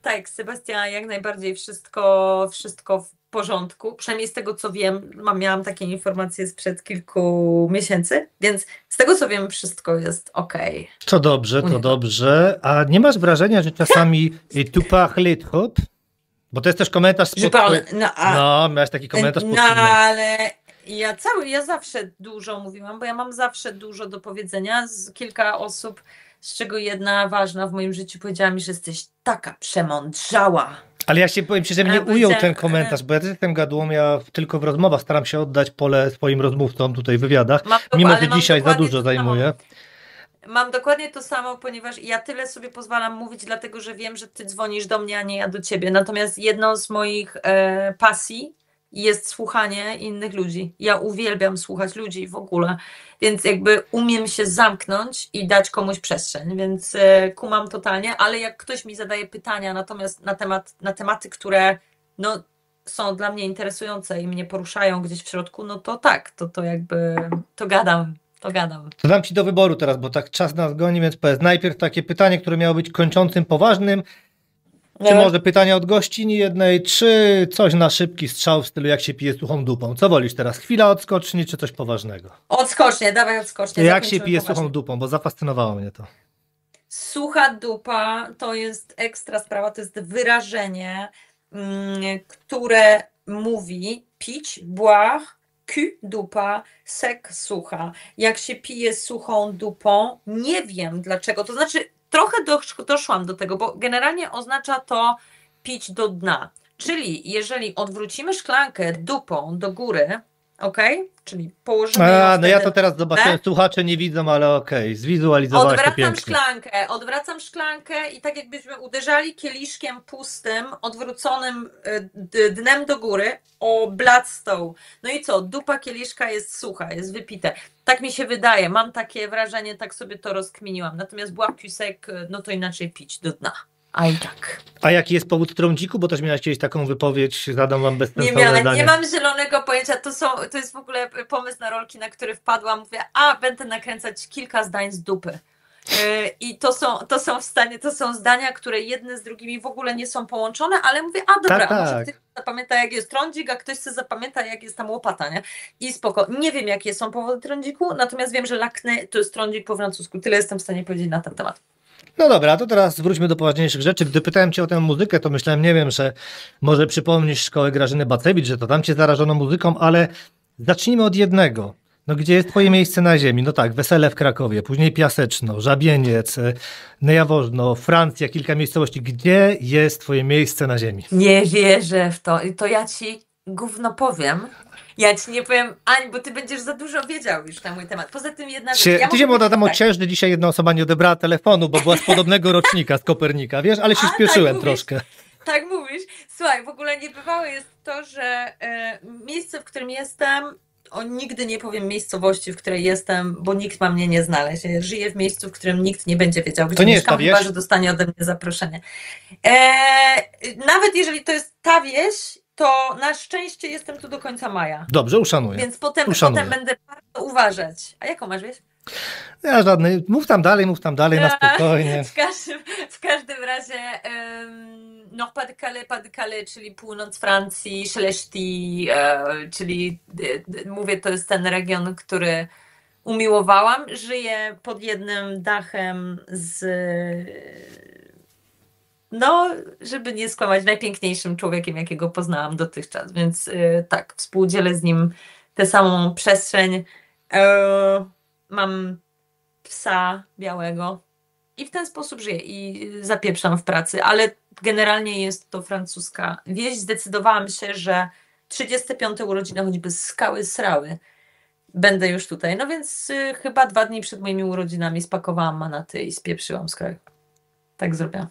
tak, Sebastian, jak najbardziej wszystko w porządku, przynajmniej z tego co wiem, miałam takie informacje sprzed kilku miesięcy, więc z tego co wiem, wszystko jest okej. To dobrze, a nie masz wrażenia, że czasami tu parles trop? Bo to jest też komentarz miałeś taki komentarz pod filmem. Ale ja zawsze dużo mówiłam, bo ja mam zawsze dużo do powiedzenia. Kilka osób, z czego jedna ważna w moim życiu, powiedziała mi, że jesteś taka przemądrzała. Ale ja się powiem ci, że mnie ujął ten komentarz, bo ja też jestem gadułą, ja tylko w rozmowach staram się oddać pole swoim rozmówcom tutaj w wywiadach, mimo że dzisiaj za dużo zajmuję. Mam dokładnie to samo, ponieważ ja tyle sobie pozwalam mówić, dlatego że wiem, że ty dzwonisz do mnie, a nie ja do ciebie. Natomiast jedną z moich pasji jest słuchanie innych ludzi. Ja uwielbiam słuchać ludzi w ogóle, więc jakby umiem się zamknąć i dać komuś przestrzeń, więc kumam totalnie, ale jak ktoś mi zadaje pytania natomiast na tematy, które no, są dla mnie interesujące i mnie poruszają gdzieś w środku, no to tak, to jakby to gadam. To dam ci do wyboru teraz, bo tak czas nas goni, więc powiedz najpierw takie pytanie, które miało być kończącym, poważnym, czy może pytania od gościni jednej, czy coś na szybki strzał w stylu jak się pije suchą dupą. Co wolisz teraz? Chwila odskoczni, czy coś poważnego? Odskocznie, dawaj odskocznie. Jak się pije suchą dupą, bo zafascynowało mnie to. Sucha dupa to jest ekstra sprawa, to jest wyrażenie, które mówi pić, boire, cul, dupa, sec, sucha. Jak się pije suchą dupą, nie wiem dlaczego, to znaczy trochę doszłam do tego, bo generalnie oznacza to pić do dna. Czyli jeżeli odwrócimy szklankę dupą do góry, okej? Czyli położymy ją no ja to teraz zobaczyłem, słuchacze nie widzą, ale okej, zwizualizowałaś to pięknie. Odwracam szklankę i tak jakbyśmy uderzali kieliszkiem pustym, odwróconym dnem do góry o blat stołu. No i co? Dupa kieliszka jest sucha, jest wypite. Tak mi się wydaje, mam takie wrażenie, tak sobie to rozkminiłam. Natomiast błapciusek, no to inaczej pić do dna. A i tak. A jaki jest powód trądziku? Bo też miałaś kiedyś taką wypowiedź, zadam wam bezsensowne zdanie. Nie mam zielonego pojęcia, to jest w ogóle pomysł na rolki, na który wpadłam. Mówię, będę nakręcać kilka zdań z dupy. I to są zdania, które jedne z drugimi w ogóle nie są połączone, ale mówię, dobra, może ktoś zapamięta, jak jest trądzik, a ktoś sobie zapamięta, jak jest tam łopata, nie? I spoko. Nie wiem, jakie są powody trądziku, natomiast wiem, że lakne to jest trądzik po francusku. Tyle jestem w stanie powiedzieć na ten temat. No dobra, to teraz wróćmy do poważniejszych rzeczy. Gdy pytałem cię o tę muzykę, to myślałem, nie wiem, że może przypomnisz szkołę Grażyny Bacewicz, że to tam cię zarażono muzyką, ale zacznijmy od jednego. No gdzie jest twoje miejsce na ziemi? No tak, Wesele w Krakowie, później Piaseczno, Żabieniec, Jaworzno, Francja, kilka miejscowości. Gdzie jest twoje miejsce na ziemi? Nie wierzę w to. To ja ci gówno powiem. Ja ci nie powiem, Ani, bo ty będziesz za dużo wiedział już na mój temat. Poza tym jedna rzecz. Ty się mogę młoda tam tak. ociężny, dzisiaj jedna osoba nie odebrała telefonu, bo była z podobnego rocznika, z Kopernika, wiesz, ale się A, śpieszyłem tak troszkę. Tak mówisz. Słuchaj, w ogóle niebywałe jest to, że miejsce, w którym jestem, nigdy nie powiem miejscowości, w której jestem, bo nikt ma mnie nie znaleźć. Ja żyję w miejscu, w którym nikt nie będzie wiedział, gdzie To nie jest mieszkam, ta chyba wieś? że dostanie ode mnie zaproszenie. Nawet jeżeli to jest ta wieś, to na szczęście jestem tu do końca maja. Dobrze, uszanuję. Więc potem będę bardzo uważać. A jaką masz wieś? Ja żadnej. Mów tam dalej, na spokojnie. W każdym razie Nord Pas de Calais, czyli północ Francji, Szlechtii, czyli mówię, to jest ten region, który umiłowałam. Żyję pod jednym dachem z, no, żeby nie skłamać, najpiękniejszym człowiekiem, jakiego poznałam dotychczas, więc tak, współdzielę z nim tę samą przestrzeń. Mam psa białego i w ten sposób żyję i zapieprzam w pracy, ale generalnie jest to francuska wieś. Zdecydowałam się, że 35. urodziny, choćby skały srały, będę już tutaj. No więc chyba 2 dni przed moimi urodzinami spakowałam manaty i spieprzyłam z kraju. Tak zrobiłam.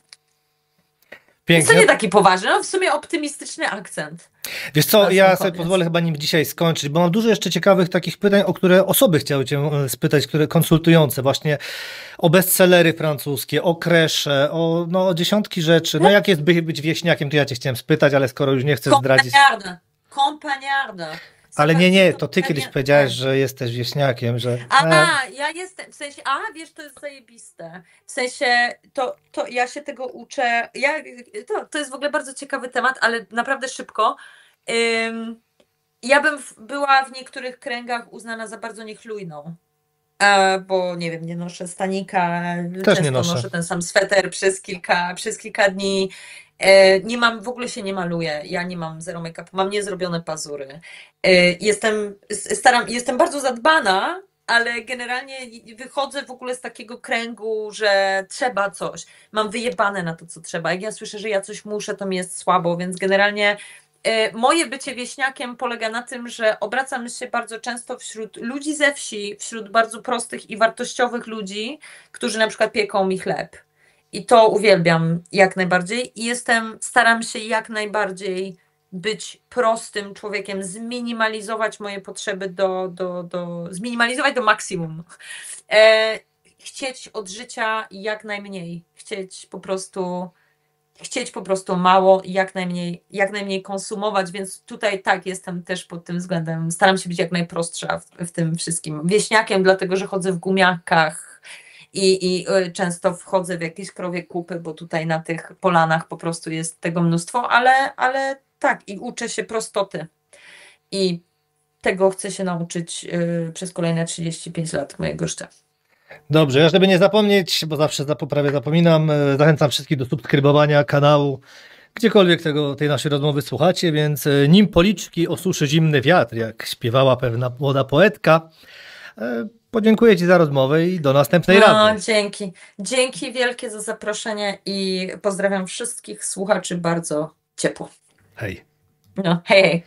Pięknie. To nie taki poważny, no w sumie optymistyczny akcent. Wiesz co, ja sobie pozwolę chyba nim dzisiaj skończyć, bo mam dużo jeszcze ciekawych takich pytań, o które osoby chciały cię spytać, które konsultujące właśnie o bestsellery francuskie, o kresze, o dziesiątki rzeczy. No jak jest być wieśniakiem, to ja cię chciałem spytać, ale skoro już nie chcesz zdradzić... Campagnarda. Ale nie, to ty kiedyś powiedziałeś, że jesteś wieśniakiem, że... Ja jestem, w sensie, wiesz, to jest zajebiste. W sensie, to ja się tego uczę. To jest w ogóle bardzo ciekawy temat, ale naprawdę szybko. Ja bym była w niektórych kręgach uznana za bardzo niechlujną. Bo nie wiem, nie noszę stanika, Też nie noszę ten sam sweter przez kilka dni. W ogóle się nie maluję, ja nie mam zero make-upu, mam niezrobione pazury. Jestem bardzo zadbana, ale generalnie wychodzę w ogóle z takiego kręgu, że trzeba coś. Mam wyjebane na to, co trzeba. Jak ja słyszę, że ja coś muszę, to mi jest słabo, więc generalnie moje bycie wieśniakiem polega na tym, że obracam się bardzo często wśród ludzi ze wsi, wśród bardzo prostych i wartościowych ludzi, którzy na przykład pieką mi chleb. I to uwielbiam jak najbardziej. I staram się jak najbardziej być prostym człowiekiem, zminimalizować moje potrzeby zminimalizować do maksimum. Chcieć od życia jak najmniej. Chcieć po prostu mało i jak najmniej konsumować, więc tutaj tak, jestem też pod tym względem. Staram się być jak najprostsza w tym wszystkim. Wieśniakiem, dlatego że chodzę w gumiakach, i często wchodzę w jakieś krowie kupy, bo tutaj na tych polanach po prostu jest tego mnóstwo, ale tak, i uczę się prostoty. I tego chcę się nauczyć przez kolejne 35 lat mojego życia. Dobrze, ja żeby nie zapomnieć, bo zawsze prawie zapominam, zachęcam wszystkich do subskrybowania kanału, gdziekolwiek tej naszej rozmowy słuchacie, więc nim policzki osuszy zimny wiatr, jak śpiewała pewna młoda poetka, podziękuję ci za rozmowę i do następnej razy. Dzięki. Dzięki wielkie za zaproszenie i pozdrawiam wszystkich słuchaczy bardzo ciepło. Hej. Hej.